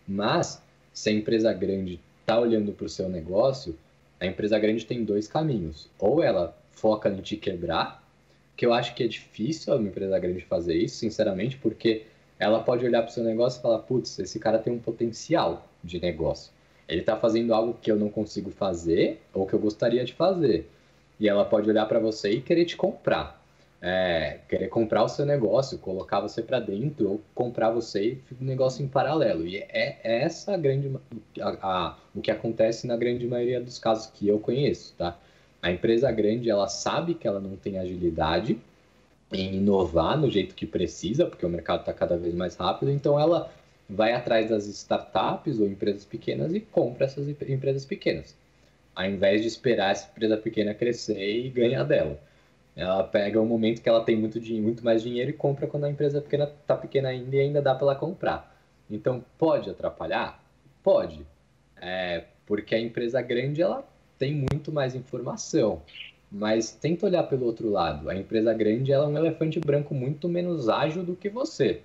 Mas, se a empresa grande está olhando para o seu negócio, a empresa grande tem dois caminhos. Ou ela foca em te quebrar, que eu acho que é difícil uma empresa grande fazer isso, sinceramente, porque ela pode olhar para o seu negócio e falar, putz, esse cara tem um potencial de negócio. Ele está fazendo algo que eu não consigo fazer ou que eu gostaria de fazer. E ela pode olhar para você e querer te comprar. Querer comprar o seu negócio, colocar você para dentro ou comprar você e fica um negócio em paralelo. E essa o que acontece na grande maioria dos casos que eu conheço, tá? A empresa grande, ela sabe que ela não tem agilidade em inovar no jeito que precisa, porque o mercado está cada vez mais rápido, então ela vai atrás das startups ou empresas pequenas e compra essas empresas pequenas, ao invés de esperar essa empresa pequena crescer e ganhar dela. Ela pega um momento que ela tem muito mais dinheiro e compra quando a empresa pequena está pequena ainda e ainda dá para ela comprar. Então, pode atrapalhar? Pode. Porque a empresa grande ela tem muito mais informação. Mas tenta olhar pelo outro lado. A empresa grande ela é um elefante branco muito menos ágil do que você.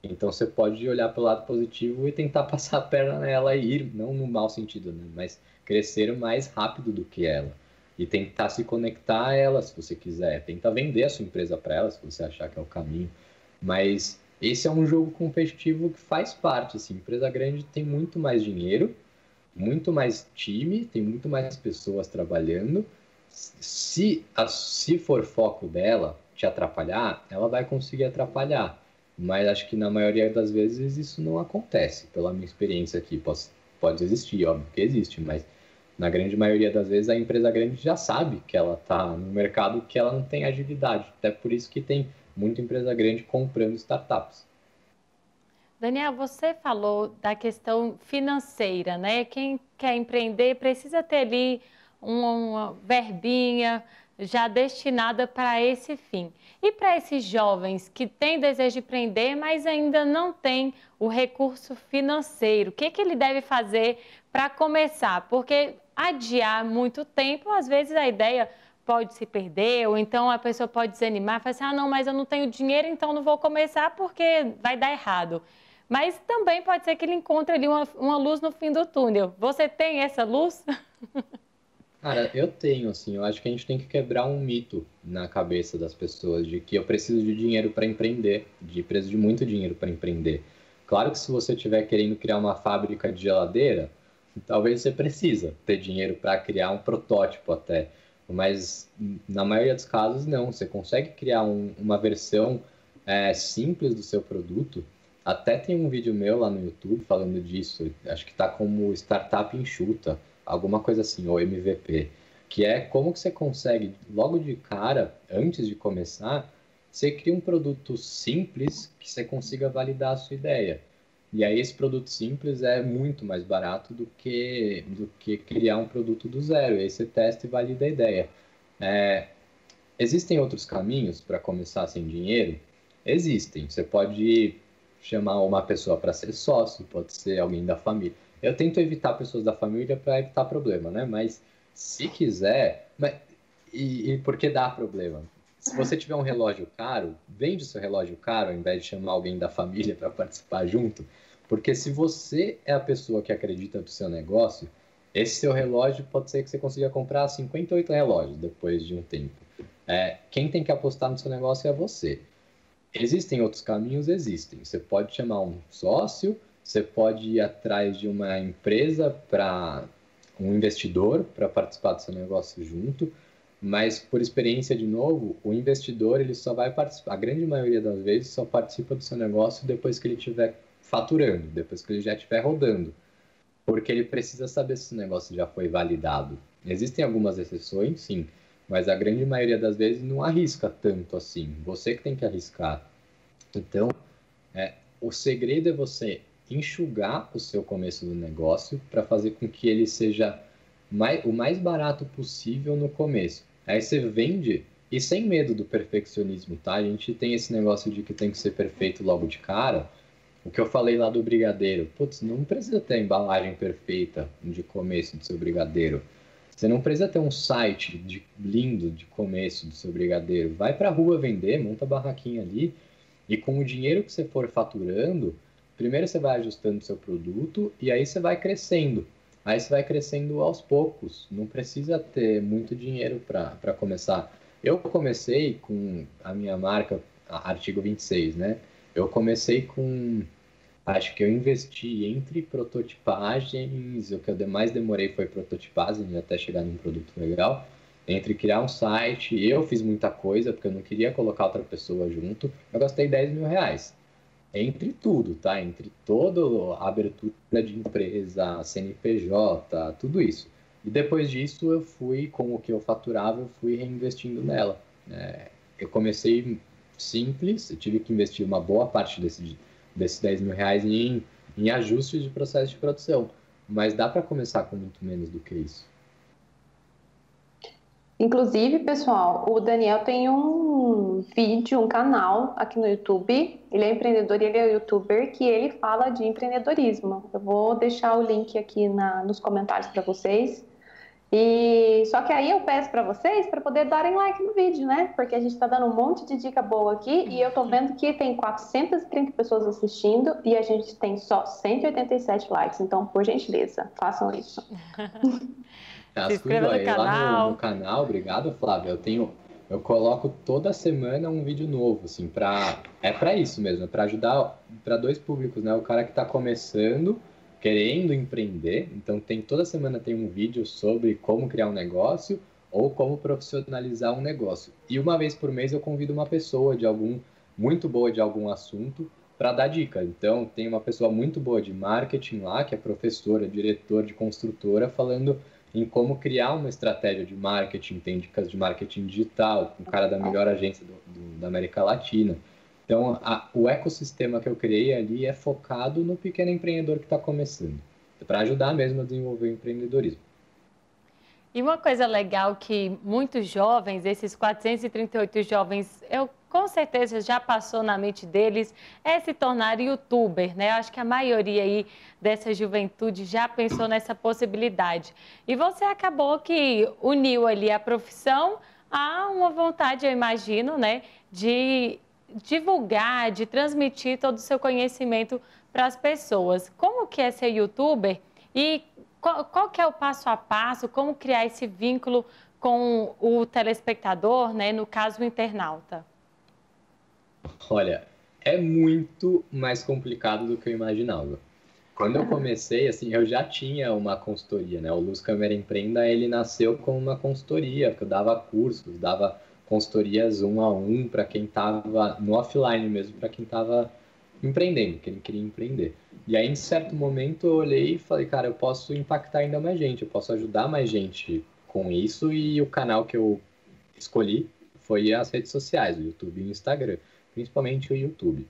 Então você pode olhar pelo lado positivo e tentar passar a perna nela e ir, não no mau sentido, né? Mas crescer mais rápido do que ela. E tentar se conectar a ela, se você quiser. Tenta vender a sua empresa para ela, se você achar que é o caminho. Mas esse é um jogo competitivo que faz parte. Assim. Empresa grande tem muito mais dinheiro, muito mais time, tem muito mais pessoas trabalhando. Se for foco dela te atrapalhar, ela vai conseguir atrapalhar. Mas acho que na maioria das vezes isso não acontece. Pela minha experiência aqui, pode existir, óbvio que existe, mas na grande maioria das vezes a empresa grande já sabe que ela está no mercado que ela não tem agilidade. Até por isso que tem muita empresa grande comprando startups. Daniel, você falou da questão financeira, né? Quem quer empreender precisa ter ali uma verbinha já destinada para esse fim. E para esses jovens que têm desejo de empreender, mas ainda não têm o recurso financeiro, o que ele deve fazer para começar? Porque adiar muito tempo, às vezes a ideia pode se perder, ou então a pessoa pode desanimar, falar assim, não, mas eu não tenho dinheiro, então não vou começar porque vai dar errado. Mas também pode ser que ele encontre ali uma luz no fim do túnel. Você tem essa luz? Cara, eu tenho, assim, eu acho que a gente tem que quebrar um mito na cabeça das pessoas de que eu preciso de dinheiro para empreender, preciso de muito dinheiro para empreender. Claro que se você estiver querendo criar uma fábrica de geladeira, talvez você precisa ter dinheiro para criar um protótipo até, mas na maioria dos casos não, você consegue criar uma versão simples do seu produto. Até tem um vídeo meu lá no YouTube falando disso, acho que está como Startup Enxuta, alguma coisa assim, ou MVP, que é como que você consegue, logo de cara, antes de começar, você cria um produto simples que você consiga validar a sua ideia. E aí esse produto simples é muito mais barato do que criar um produto do zero. E aí você testa e valida a ideia. Existem outros caminhos para começar sem dinheiro? Existem. Você pode chamar uma pessoa para ser sócio, pode ser alguém da família. Eu tento evitar pessoas da família para evitar problema, né? Mas se quiser... E por que dá problema? Se você tiver um relógio caro, vende o seu relógio caro ao invés de chamar alguém da família para participar junto. Porque se você é a pessoa que acredita no seu negócio, esse seu relógio pode ser que você consiga comprar 58 relógios depois de um tempo. Quem tem que apostar no seu negócio é você. Existem outros caminhos? Existem. Você pode chamar um sócio, você pode ir atrás de uma empresa um investidor para participar do seu negócio junto, Mas, por experiência, de novo, o investidor ele só vai participar, a grande maioria das vezes, só participa do seu negócio depois que ele estiver faturando, depois que ele já estiver rodando, porque ele precisa saber se o negócio já foi validado. Existem algumas exceções, sim, mas a grande maioria das vezes não arrisca tanto assim. Você que tem que arriscar. Então, o segredo é você enxugar o seu começo do negócio para fazer com que ele seja o mais barato possível no começo. Aí você vende e sem medo do perfeccionismo, tá? A gente tem esse negócio de que tem que ser perfeito logo de cara. O que eu falei lá do brigadeiro. Putz, não precisa ter a embalagem perfeita de começo do seu brigadeiro. Você não precisa ter um site lindo de começo do seu brigadeiro. Vai para a rua vender, monta a barraquinha ali e com o dinheiro que você for faturando, primeiro você vai ajustando o seu produto e aí você vai crescendo. Aí você vai crescendo aos poucos. Não precisa ter muito dinheiro para começar. Eu comecei com a minha marca, Artigo 26, né? Eu comecei com... Acho que eu investi entre prototipagens, o que eu mais demorei foi prototipagem, até chegar num produto legal. Entre criar um site, eu fiz muita coisa, porque eu não queria colocar outra pessoa junto. Eu gastei 10 mil reais. Entre tudo, tá? Entre toda a abertura de empresa, CNPJ, tudo isso. E depois disso, eu fui, com o que eu faturava, eu fui reinvestindo nela. Eu comecei simples, eu tive que investir uma boa parte desses 10 mil reais em ajustes de processo de produção. Mas dá para começar com muito menos do que isso. Inclusive, pessoal, o Daniel tem um vídeo, um canal aqui no YouTube. Ele é empreendedor e ele é youtuber que ele fala de empreendedorismo. Eu vou deixar o link aqui nos comentários para vocês. E só que aí eu peço para vocês para poder darem like no vídeo, né? Porque a gente está dando um monte de dica boa aqui e eu tô vendo que tem 430 pessoas assistindo e a gente tem só 187 likes. Então, por gentileza, façam isso. Se inscreva no canal. Lá no canal, obrigado, Flávia. Eu coloco toda semana um vídeo novo, assim, é para isso mesmo, é para ajudar para dois públicos, né? O cara que está começando, querendo empreender, então toda semana tem um vídeo sobre como criar um negócio ou como profissionalizar um negócio. E uma vez por mês eu convido uma pessoa muito boa de algum assunto para dar dica. Então tem uma pessoa muito boa de marketing lá, que é professora, diretor de construtora, falando em como criar uma estratégia de marketing, tem dicas de marketing digital, um cara da melhor agência da América Latina. Então, o ecossistema que eu criei ali é focado no pequeno empreendedor que está começando, para ajudar mesmo a desenvolver o empreendedorismo. E uma coisa legal que muitos jovens, esses 438 jovens, com certeza já passou na mente deles, é se tornar youtuber, né? Eu acho que a maioria aí dessa juventude já pensou nessa possibilidade. E você acabou que uniu ali a profissão a uma vontade, eu imagino, né, de divulgar, de transmitir todo o seu conhecimento para as pessoas. Como que é ser youtuber e qual que é o passo a passo, como criar esse vínculo com o telespectador, né, no caso o internauta? Olha, é muito mais complicado do que eu imaginava. Quando eu comecei, assim, eu já tinha uma consultoria, né? O Luz Câmera Empreenda, ele nasceu como uma consultoria, que eu dava cursos, dava consultorias 1-a-1 para quem estava no offline mesmo, para quem estava empreendendo, quem queria empreender. E aí, em certo momento, eu olhei e falei, cara, eu posso impactar ainda mais gente, eu posso ajudar mais gente com isso, e o canal que eu escolhi foi as redes sociais, o YouTube e o Instagram, principalmente o YouTube,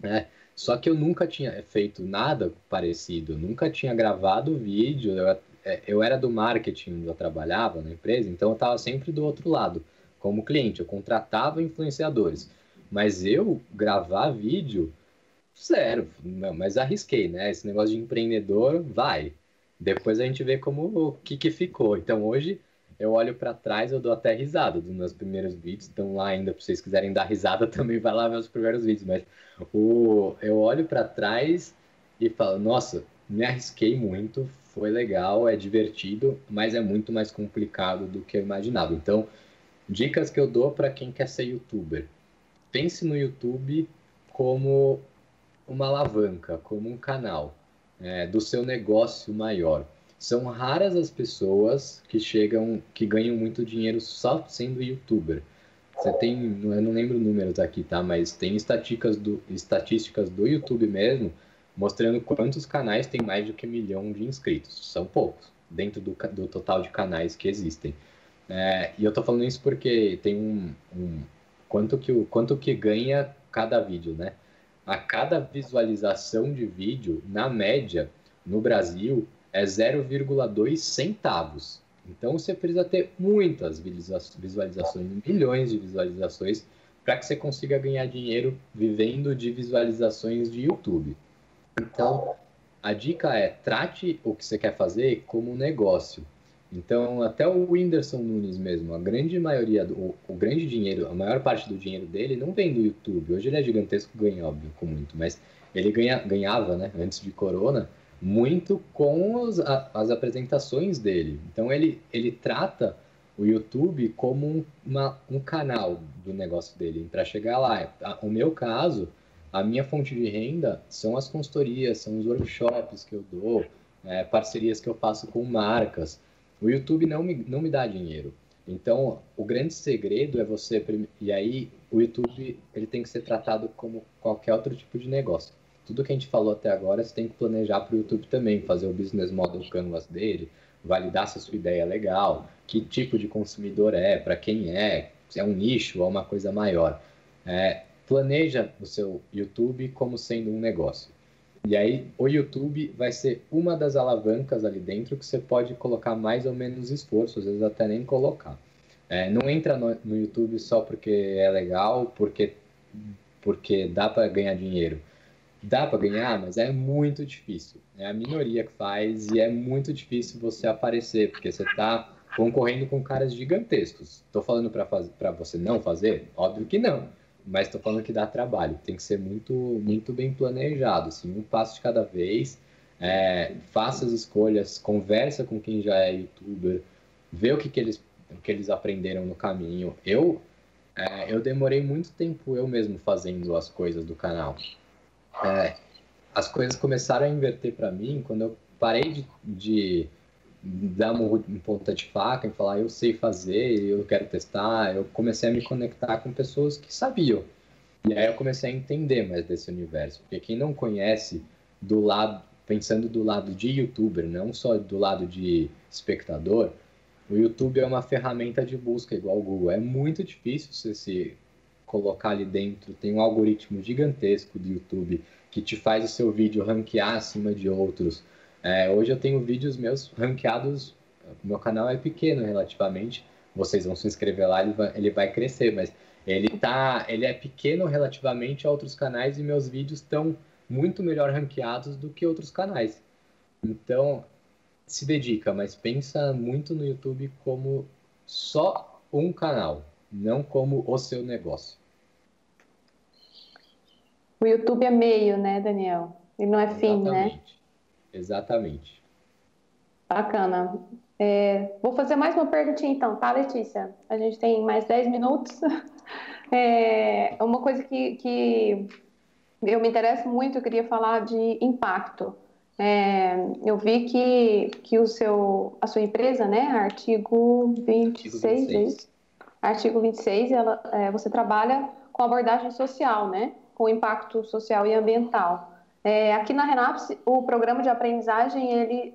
né? Só que eu nunca tinha feito nada parecido, nunca tinha gravado vídeo, eu era do marketing, eu trabalhava na empresa, então eu estava sempre do outro lado, como cliente, eu contratava influenciadores, mas eu gravar vídeo, zero, não, mas arrisquei, né? Esse negócio de empreendedor, vai. Depois a gente vê o que ficou. Então hoje eu olho para trás, eu dou até risada dos meus primeiros vídeos, estão lá ainda, se vocês quiserem dar risada também vai lá ver os primeiros vídeos, mas eu olho para trás e falo, nossa, me arrisquei muito, foi legal, é divertido, mas é muito mais complicado do que eu imaginava. Então, dicas que eu dou para quem quer ser youtuber. Pense no YouTube como uma alavanca, como um canal do seu negócio maior. São raras as pessoas que ganham muito dinheiro só sendo youtuber. Você tem, eu não lembro números aqui, tá? Mas tem estatísticas do YouTube mesmo, mostrando quantos canais tem mais de que 1 milhão de inscritos. São poucos, dentro do total de canais que existem. E eu tô falando isso porque tem quanto que ganha cada vídeo, né? A cada visualização de vídeo, na média, no Brasil, é 0,2 centavos. Então você precisa ter muitas visualizações, milhões de visualizações, para que você consiga ganhar dinheiro vivendo de visualizações de YouTube. Então, a dica é, trate o que você quer fazer como um negócio. Então, até o Whindersson Nunes mesmo, a grande maioria, o grande dinheiro, a maior parte do dinheiro dele não vem do YouTube. Hoje ele é gigantesco, ganha, óbvio, com muito, mas ele ganhava, né, antes de Corona, muito com as apresentações dele. Então, ele trata o YouTube como um canal do negócio dele, para chegar lá. O meu caso, a minha fonte de renda são as consultorias, são os workshops que eu dou, parcerias que eu faço com marcas. O YouTube não me dá dinheiro. Então, o grande segredo é você... E aí, o YouTube ele tem que ser tratado como qualquer outro tipo de negócio. Tudo que a gente falou até agora, você tem que planejar para o YouTube também, fazer o business model canvas dele, validar se a sua ideia é legal, que tipo de consumidor para quem se é um nicho ou uma coisa maior. Planeja o seu YouTube como sendo um negócio. E aí, o YouTube vai ser uma das alavancas ali dentro que você pode colocar mais ou menos esforço, às vezes até nem colocar. Não entra no YouTube só porque é legal, porque dá para ganhar dinheiro. Dá para ganhar, mas é muito difícil. É a minoria que faz e é muito difícil você aparecer, porque você está concorrendo com caras gigantescos. Estou falando para você não fazer? Óbvio que não. Mas estou falando que dá trabalho. Tem que ser muito, muito bem planejado. Assim, um passo de cada vez. Faça as escolhas, conversa com quem já é youtuber, vê o que eles aprenderam no caminho. Eu demorei muito tempo eu mesmo fazendo as coisas do canal. As coisas começaram a inverter para mim quando eu parei de dar uma ponta de faca e falar eu sei fazer, eu quero testar. Eu comecei a me conectar com pessoas que sabiam. E aí eu comecei a entender mais desse universo. Porque quem não conhece pensando do lado de youtuber, não só do lado de espectador, o YouTube é uma ferramenta de busca igual o Google. É muito difícil você se colocar ali dentro. Tem um algoritmo gigantesco do YouTube que te faz o seu vídeo ranquear acima de outros. Hoje eu tenho vídeos meus ranqueados, o meu canal é pequeno relativamente, vocês vão se inscrever lá, ele vai crescer, mas ele é pequeno relativamente a outros canais e meus vídeos estão muito melhor ranqueados do que outros canais. Então, se dedica, mas pensa muito no YouTube como só um canal, não como o seu negócio. O YouTube é meio, né, Daniel? Ele não é fim, né? Exatamente. Bacana. Vou fazer mais uma perguntinha então, tá, Letícia? A gente tem mais 10 minutos. Uma coisa que eu me interesso muito, eu queria falar de impacto. Eu vi que a sua empresa, né, Artigo 26, é isso? Artigo 26, você trabalha com abordagem social, né? Com impacto social e ambiental. Aqui na Renapse, o programa de aprendizagem, ele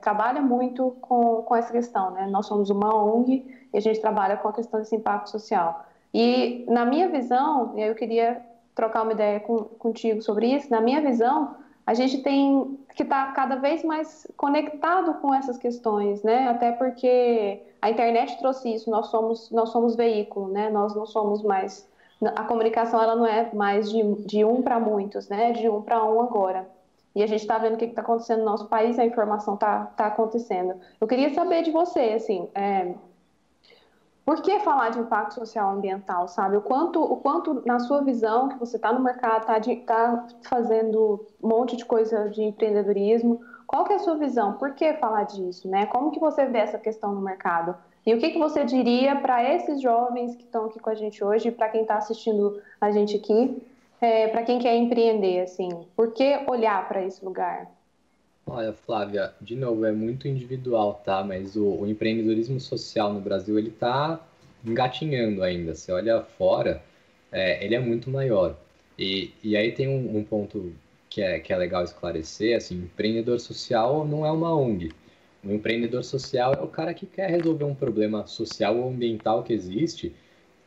trabalha muito com essa questão, né? Nós somos uma ONG e a gente trabalha com a questão desse impacto social. E na minha visão, eu queria trocar uma ideia contigo sobre isso, na minha visão, a gente tem que estar cada vez mais conectado com essas questões, né? Até porque a internet trouxe isso, nós somos veículo, né? Nós não somos mais... A comunicação, ela não é mais de um para muitos, né? De um para um agora. E a gente está vendo o que está acontecendo no nosso país, a informação está acontecendo. Eu queria saber de você, assim, por que falar de impacto social e ambiental, sabe? O quanto na sua visão, que você está no mercado, está fazendo um monte de coisa de empreendedorismo, qual que é a sua visão? Por que falar disso, né? Como que você vê essa questão no mercado? E o que você diria para esses jovens que estão aqui com a gente hoje, para quem está assistindo a gente aqui, para quem quer empreender, assim? Por que olhar para esse lugar? Olha, Flávia, de novo, é muito individual, tá? Mas o empreendedorismo social no Brasil, ele tá engatinhando ainda. Você olha fora, ele é muito maior. E aí tem um ponto que é legal esclarecer, assim, empreendedor social não é uma ONG. O empreendedor social é o cara que quer resolver um problema social ou ambiental que existe,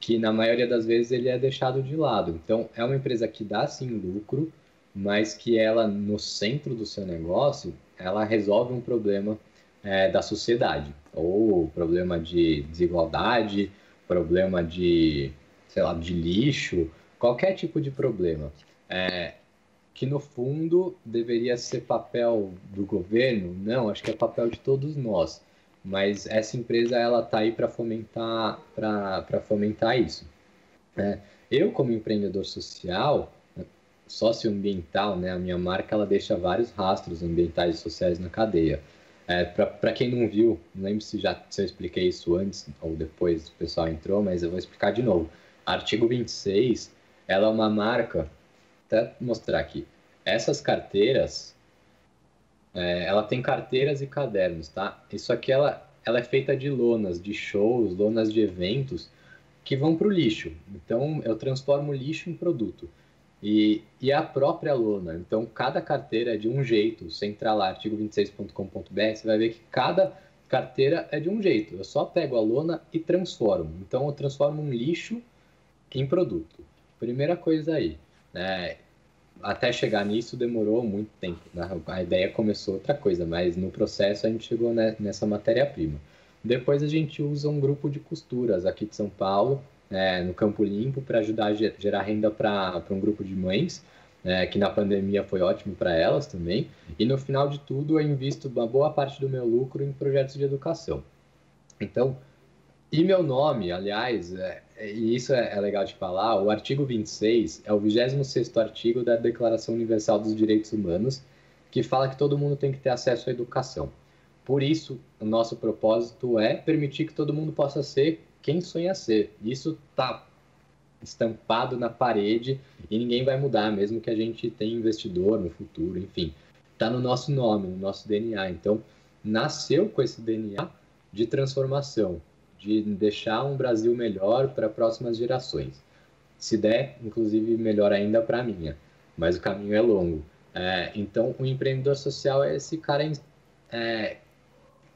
que na maioria das vezes ele é deixado de lado. Então, é uma empresa que dá sim lucro, mas que ela, no centro do seu negócio, ela resolve um problema da sociedade, ou problema de desigualdade, problema de, sei lá, de lixo, qualquer tipo de problema. Que no fundo deveria ser papel do governo, não, acho que é papel de todos nós. Mas essa empresa ela tá aí para fomentar isso. É, eu, como empreendedor social, socioambiental, né, a minha marca ela deixa vários rastros ambientais e sociais na cadeia. Para quem não viu, não lembro se eu expliquei isso antes ou depois o pessoal entrou, mas eu vou explicar de novo. Artigo 26, ela é uma marca, até mostrar aqui. Essas carteiras, ela tem carteiras e cadernos, tá? Isso aqui ela é feita de lonas, de shows, lonas de eventos que vão para o lixo. Então, eu transformo lixo em produto. E a própria lona. Então, cada carteira é de um jeito. Você entrar lá, artigo26.com.br, você vai ver que cada carteira é de um jeito. Eu só pego a lona e transformo. Então, eu transformo um lixo em produto. Primeira coisa aí, né? Até chegar nisso demorou muito tempo, né? A ideia começou outra coisa, mas no processo a gente chegou nessa matéria-prima. Depois a gente usa um grupo de costuras aqui de São Paulo, no Campo Limpo, para ajudar a gerar renda para um grupo de mães, que na pandemia foi ótimo para elas também. E no final de tudo eu invisto uma boa parte do meu lucro em projetos de educação. Então, e meu nome, aliás, e isso é legal de falar, o artigo 26 é o 26º artigo da Declaração Universal dos Direitos Humanos, que fala que todo mundo tem que ter acesso à educação. Por isso, o nosso propósito é permitir que todo mundo possa ser quem sonha ser. Isso está estampado na parede e ninguém vai mudar, mesmo que a gente tenha investidor no futuro, enfim. Está no nosso nome, no nosso DNA. Então, nasceu com esse DNA de transformação, de deixar um Brasil melhor para próximas gerações. Se der, inclusive, melhor ainda para a minha, mas o caminho é longo. Então, o empreendedor social é esse cara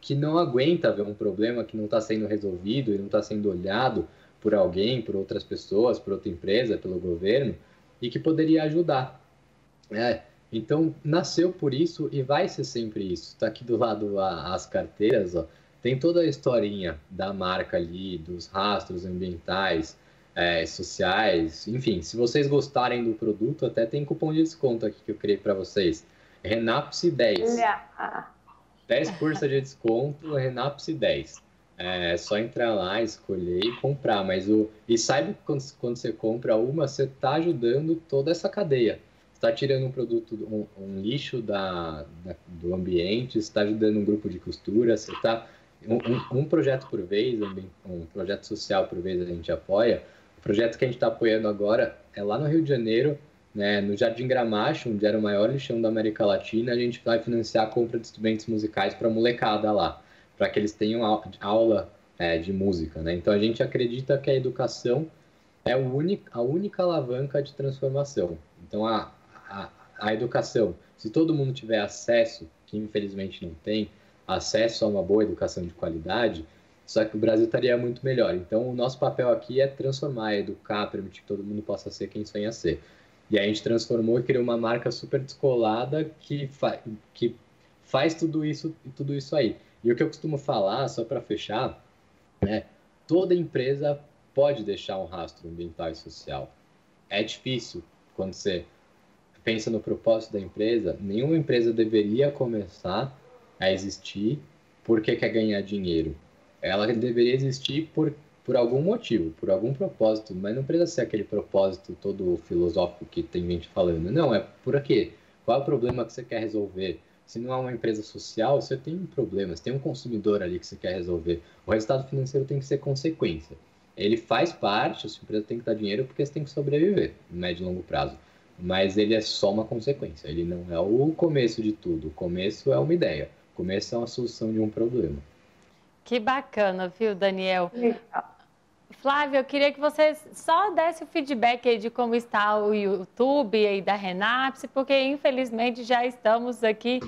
que não aguenta ver um problema que não está sendo resolvido e não está sendo olhado por alguém, por outras pessoas, por outra empresa, pelo governo, e que poderia ajudar. Então, nasceu por isso e vai ser sempre isso. Está aqui do lado as carteiras, ó. Tem toda a historinha da marca ali, dos rastros ambientais, sociais, enfim. Se vocês gostarem do produto, até tem cupom de desconto aqui que eu criei para vocês. Renapse 10. 10% de desconto, Renapse 10. É só entrar lá, escolher e comprar. E saiba que quando você compra uma, você está ajudando toda essa cadeia. Você está tirando um produto, um lixo do ambiente, você está ajudando um grupo de costura, você está... Um projeto por vez, um projeto social por vez a gente apoia. O projeto que a gente está apoiando agora é lá no Rio de Janeiro, né, no Jardim Gramacho, onde era o maior lixão da América Latina. A gente vai financiar a compra de instrumentos musicais para a molecada lá, para que eles tenham aula de música, né? Então a gente acredita que a educação é a única alavanca de transformação. Então a educação, se todo mundo tiver acesso, que infelizmente não tem, acesso a uma boa educação de qualidade, só que o Brasil estaria muito melhor. Então o nosso papel aqui é transformar, educar, permitir que todo mundo possa ser quem sonha ser. E aí a gente transformou e criou uma marca super descolada que faz tudo isso aí. E o que eu costumo falar, só para fechar, toda empresa pode deixar um rastro ambiental e social. É difícil quando você pensa no propósito da empresa. Nenhuma empresa deveria começar a existir porque quer ganhar dinheiro. Ela deveria existir por algum motivo, por algum propósito, mas não precisa ser aquele propósito todo filosófico que tem gente falando. Não, é por quê? Qual é o problema que você quer resolver? Se não é uma empresa social, você tem um problema, você tem um consumidor ali que você quer resolver. O resultado financeiro tem que ser consequência. Ele faz parte, a sua empresa tem que dar dinheiro porque você tem que sobreviver, no médio e longo prazo. mas ele é só uma consequência, ele não é o começo de tudo. O começo é uma ideia, o começo é uma solução de um problema. Que bacana, viu, Daniel? Legal. Flávia, eu queria que você só desse o feedback aí de como está o YouTube aí da Renapse, porque infelizmente já estamos aqui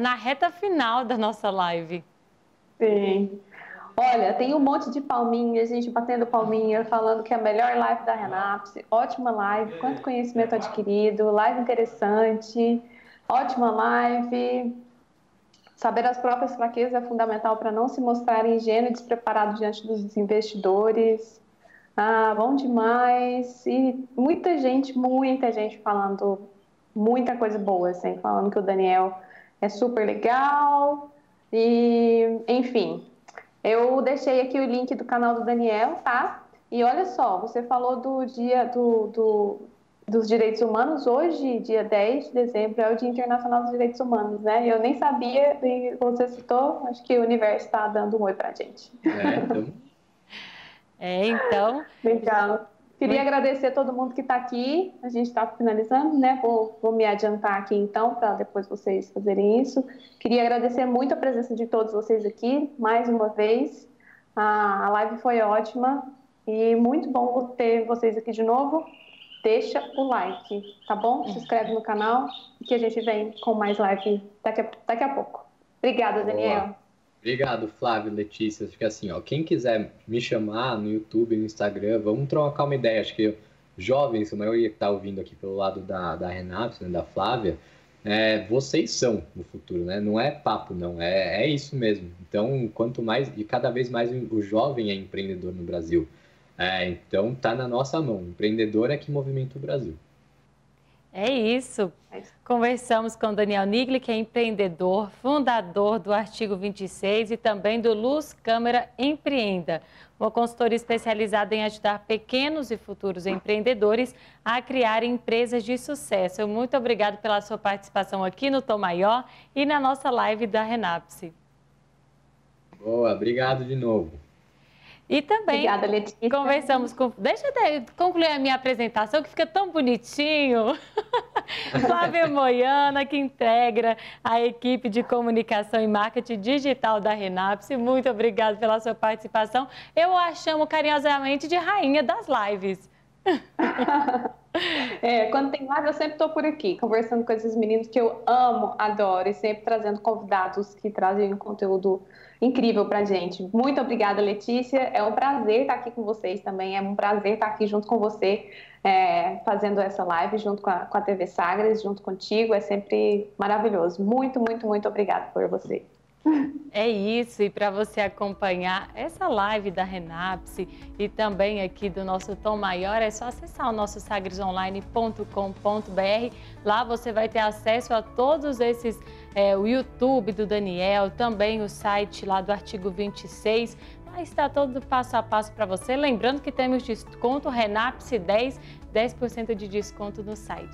na reta final da nossa live. Sim. Olha, tem um monte de palminha, gente batendo palminha, falando que é a melhor live da Renapse. Ótima live, quanto conhecimento adquirido, live interessante, ótima live. Saber as próprias fraquezas é fundamental para não se mostrar ingênuo e despreparado diante dos investidores. Ah, bom demais. E muita gente falando muita coisa boa, assim, falando que o Daniel é super legal. E, enfim, eu deixei aqui o link do canal do Daniel, tá? E olha só, você falou do dia dos direitos humanos. Hoje, dia 10 de dezembro, é o Dia Internacional dos Direitos Humanos, né? Eu nem sabia, e você citou, acho que o universo está dando um oi pra gente. Então... Legal. Queria agradecer a todo mundo que está aqui. A gente está finalizando, né? Vou me adiantar aqui então, para depois vocês fazerem isso. Queria agradecer muito a presença de todos vocês aqui, mais uma vez. A live foi ótima e muito bom ter vocês aqui de novo. Deixa o like, tá bom? Se inscreve no canal que a gente vem com mais live daqui a pouco. Obrigada, Daniel. Obrigado, Flávio, Letícia. Acho que assim, ó, quem quiser me chamar no YouTube, no Instagram, vamos trocar uma ideia. Acho que jovens, a maioria que está ouvindo aqui pelo lado da Renapse, né, da Flávia, vocês são o futuro, né? Não é papo, não. É isso mesmo. Então, quanto mais, e cada vez mais o jovem é empreendedor no Brasil. Então, tá na nossa mão. O empreendedor é que movimenta o Brasil. É isso. Conversamos com Daniel Nigli, que é empreendedor, fundador do Artigo 26 e também do Luz Câmara Empreenda, uma consultoria especializada em ajudar pequenos e futuros empreendedores a criar empresas de sucesso. Muito obrigado pela sua participação aqui no Tom Maior e na nossa live da Renapse. Boa, obrigado de novo. E também obrigada, Letícia. Conversamos com... Deixa eu concluir a minha apresentação, que fica tão bonitinho. Flávia Moiana, que integra a equipe de comunicação e marketing digital da Renapse. Muito obrigada pela sua participação. Eu a chamo carinhosamente de rainha das lives. Quando tem live, eu sempre estou por aqui, conversando com esses meninos que eu amo, adoro, e sempre trazendo convidados que trazem um conteúdo incrível pra gente. Muito obrigada, Letícia. É um prazer estar aqui com vocês também. É um prazer estar aqui junto com você, fazendo essa live junto com a TV Sagres, junto contigo. É sempre maravilhoso. Muito, muito, muito obrigada por você. É isso, e para você acompanhar essa live da Renapse e também aqui do nosso Tom Maior, é só acessar o nosso sagresonline.com.br. Lá você vai ter acesso a todos esses, o YouTube do Daniel, também o site lá do Artigo 26. Lá está todo passo a passo para você. Lembrando que temos desconto Renapse 10% de desconto no site.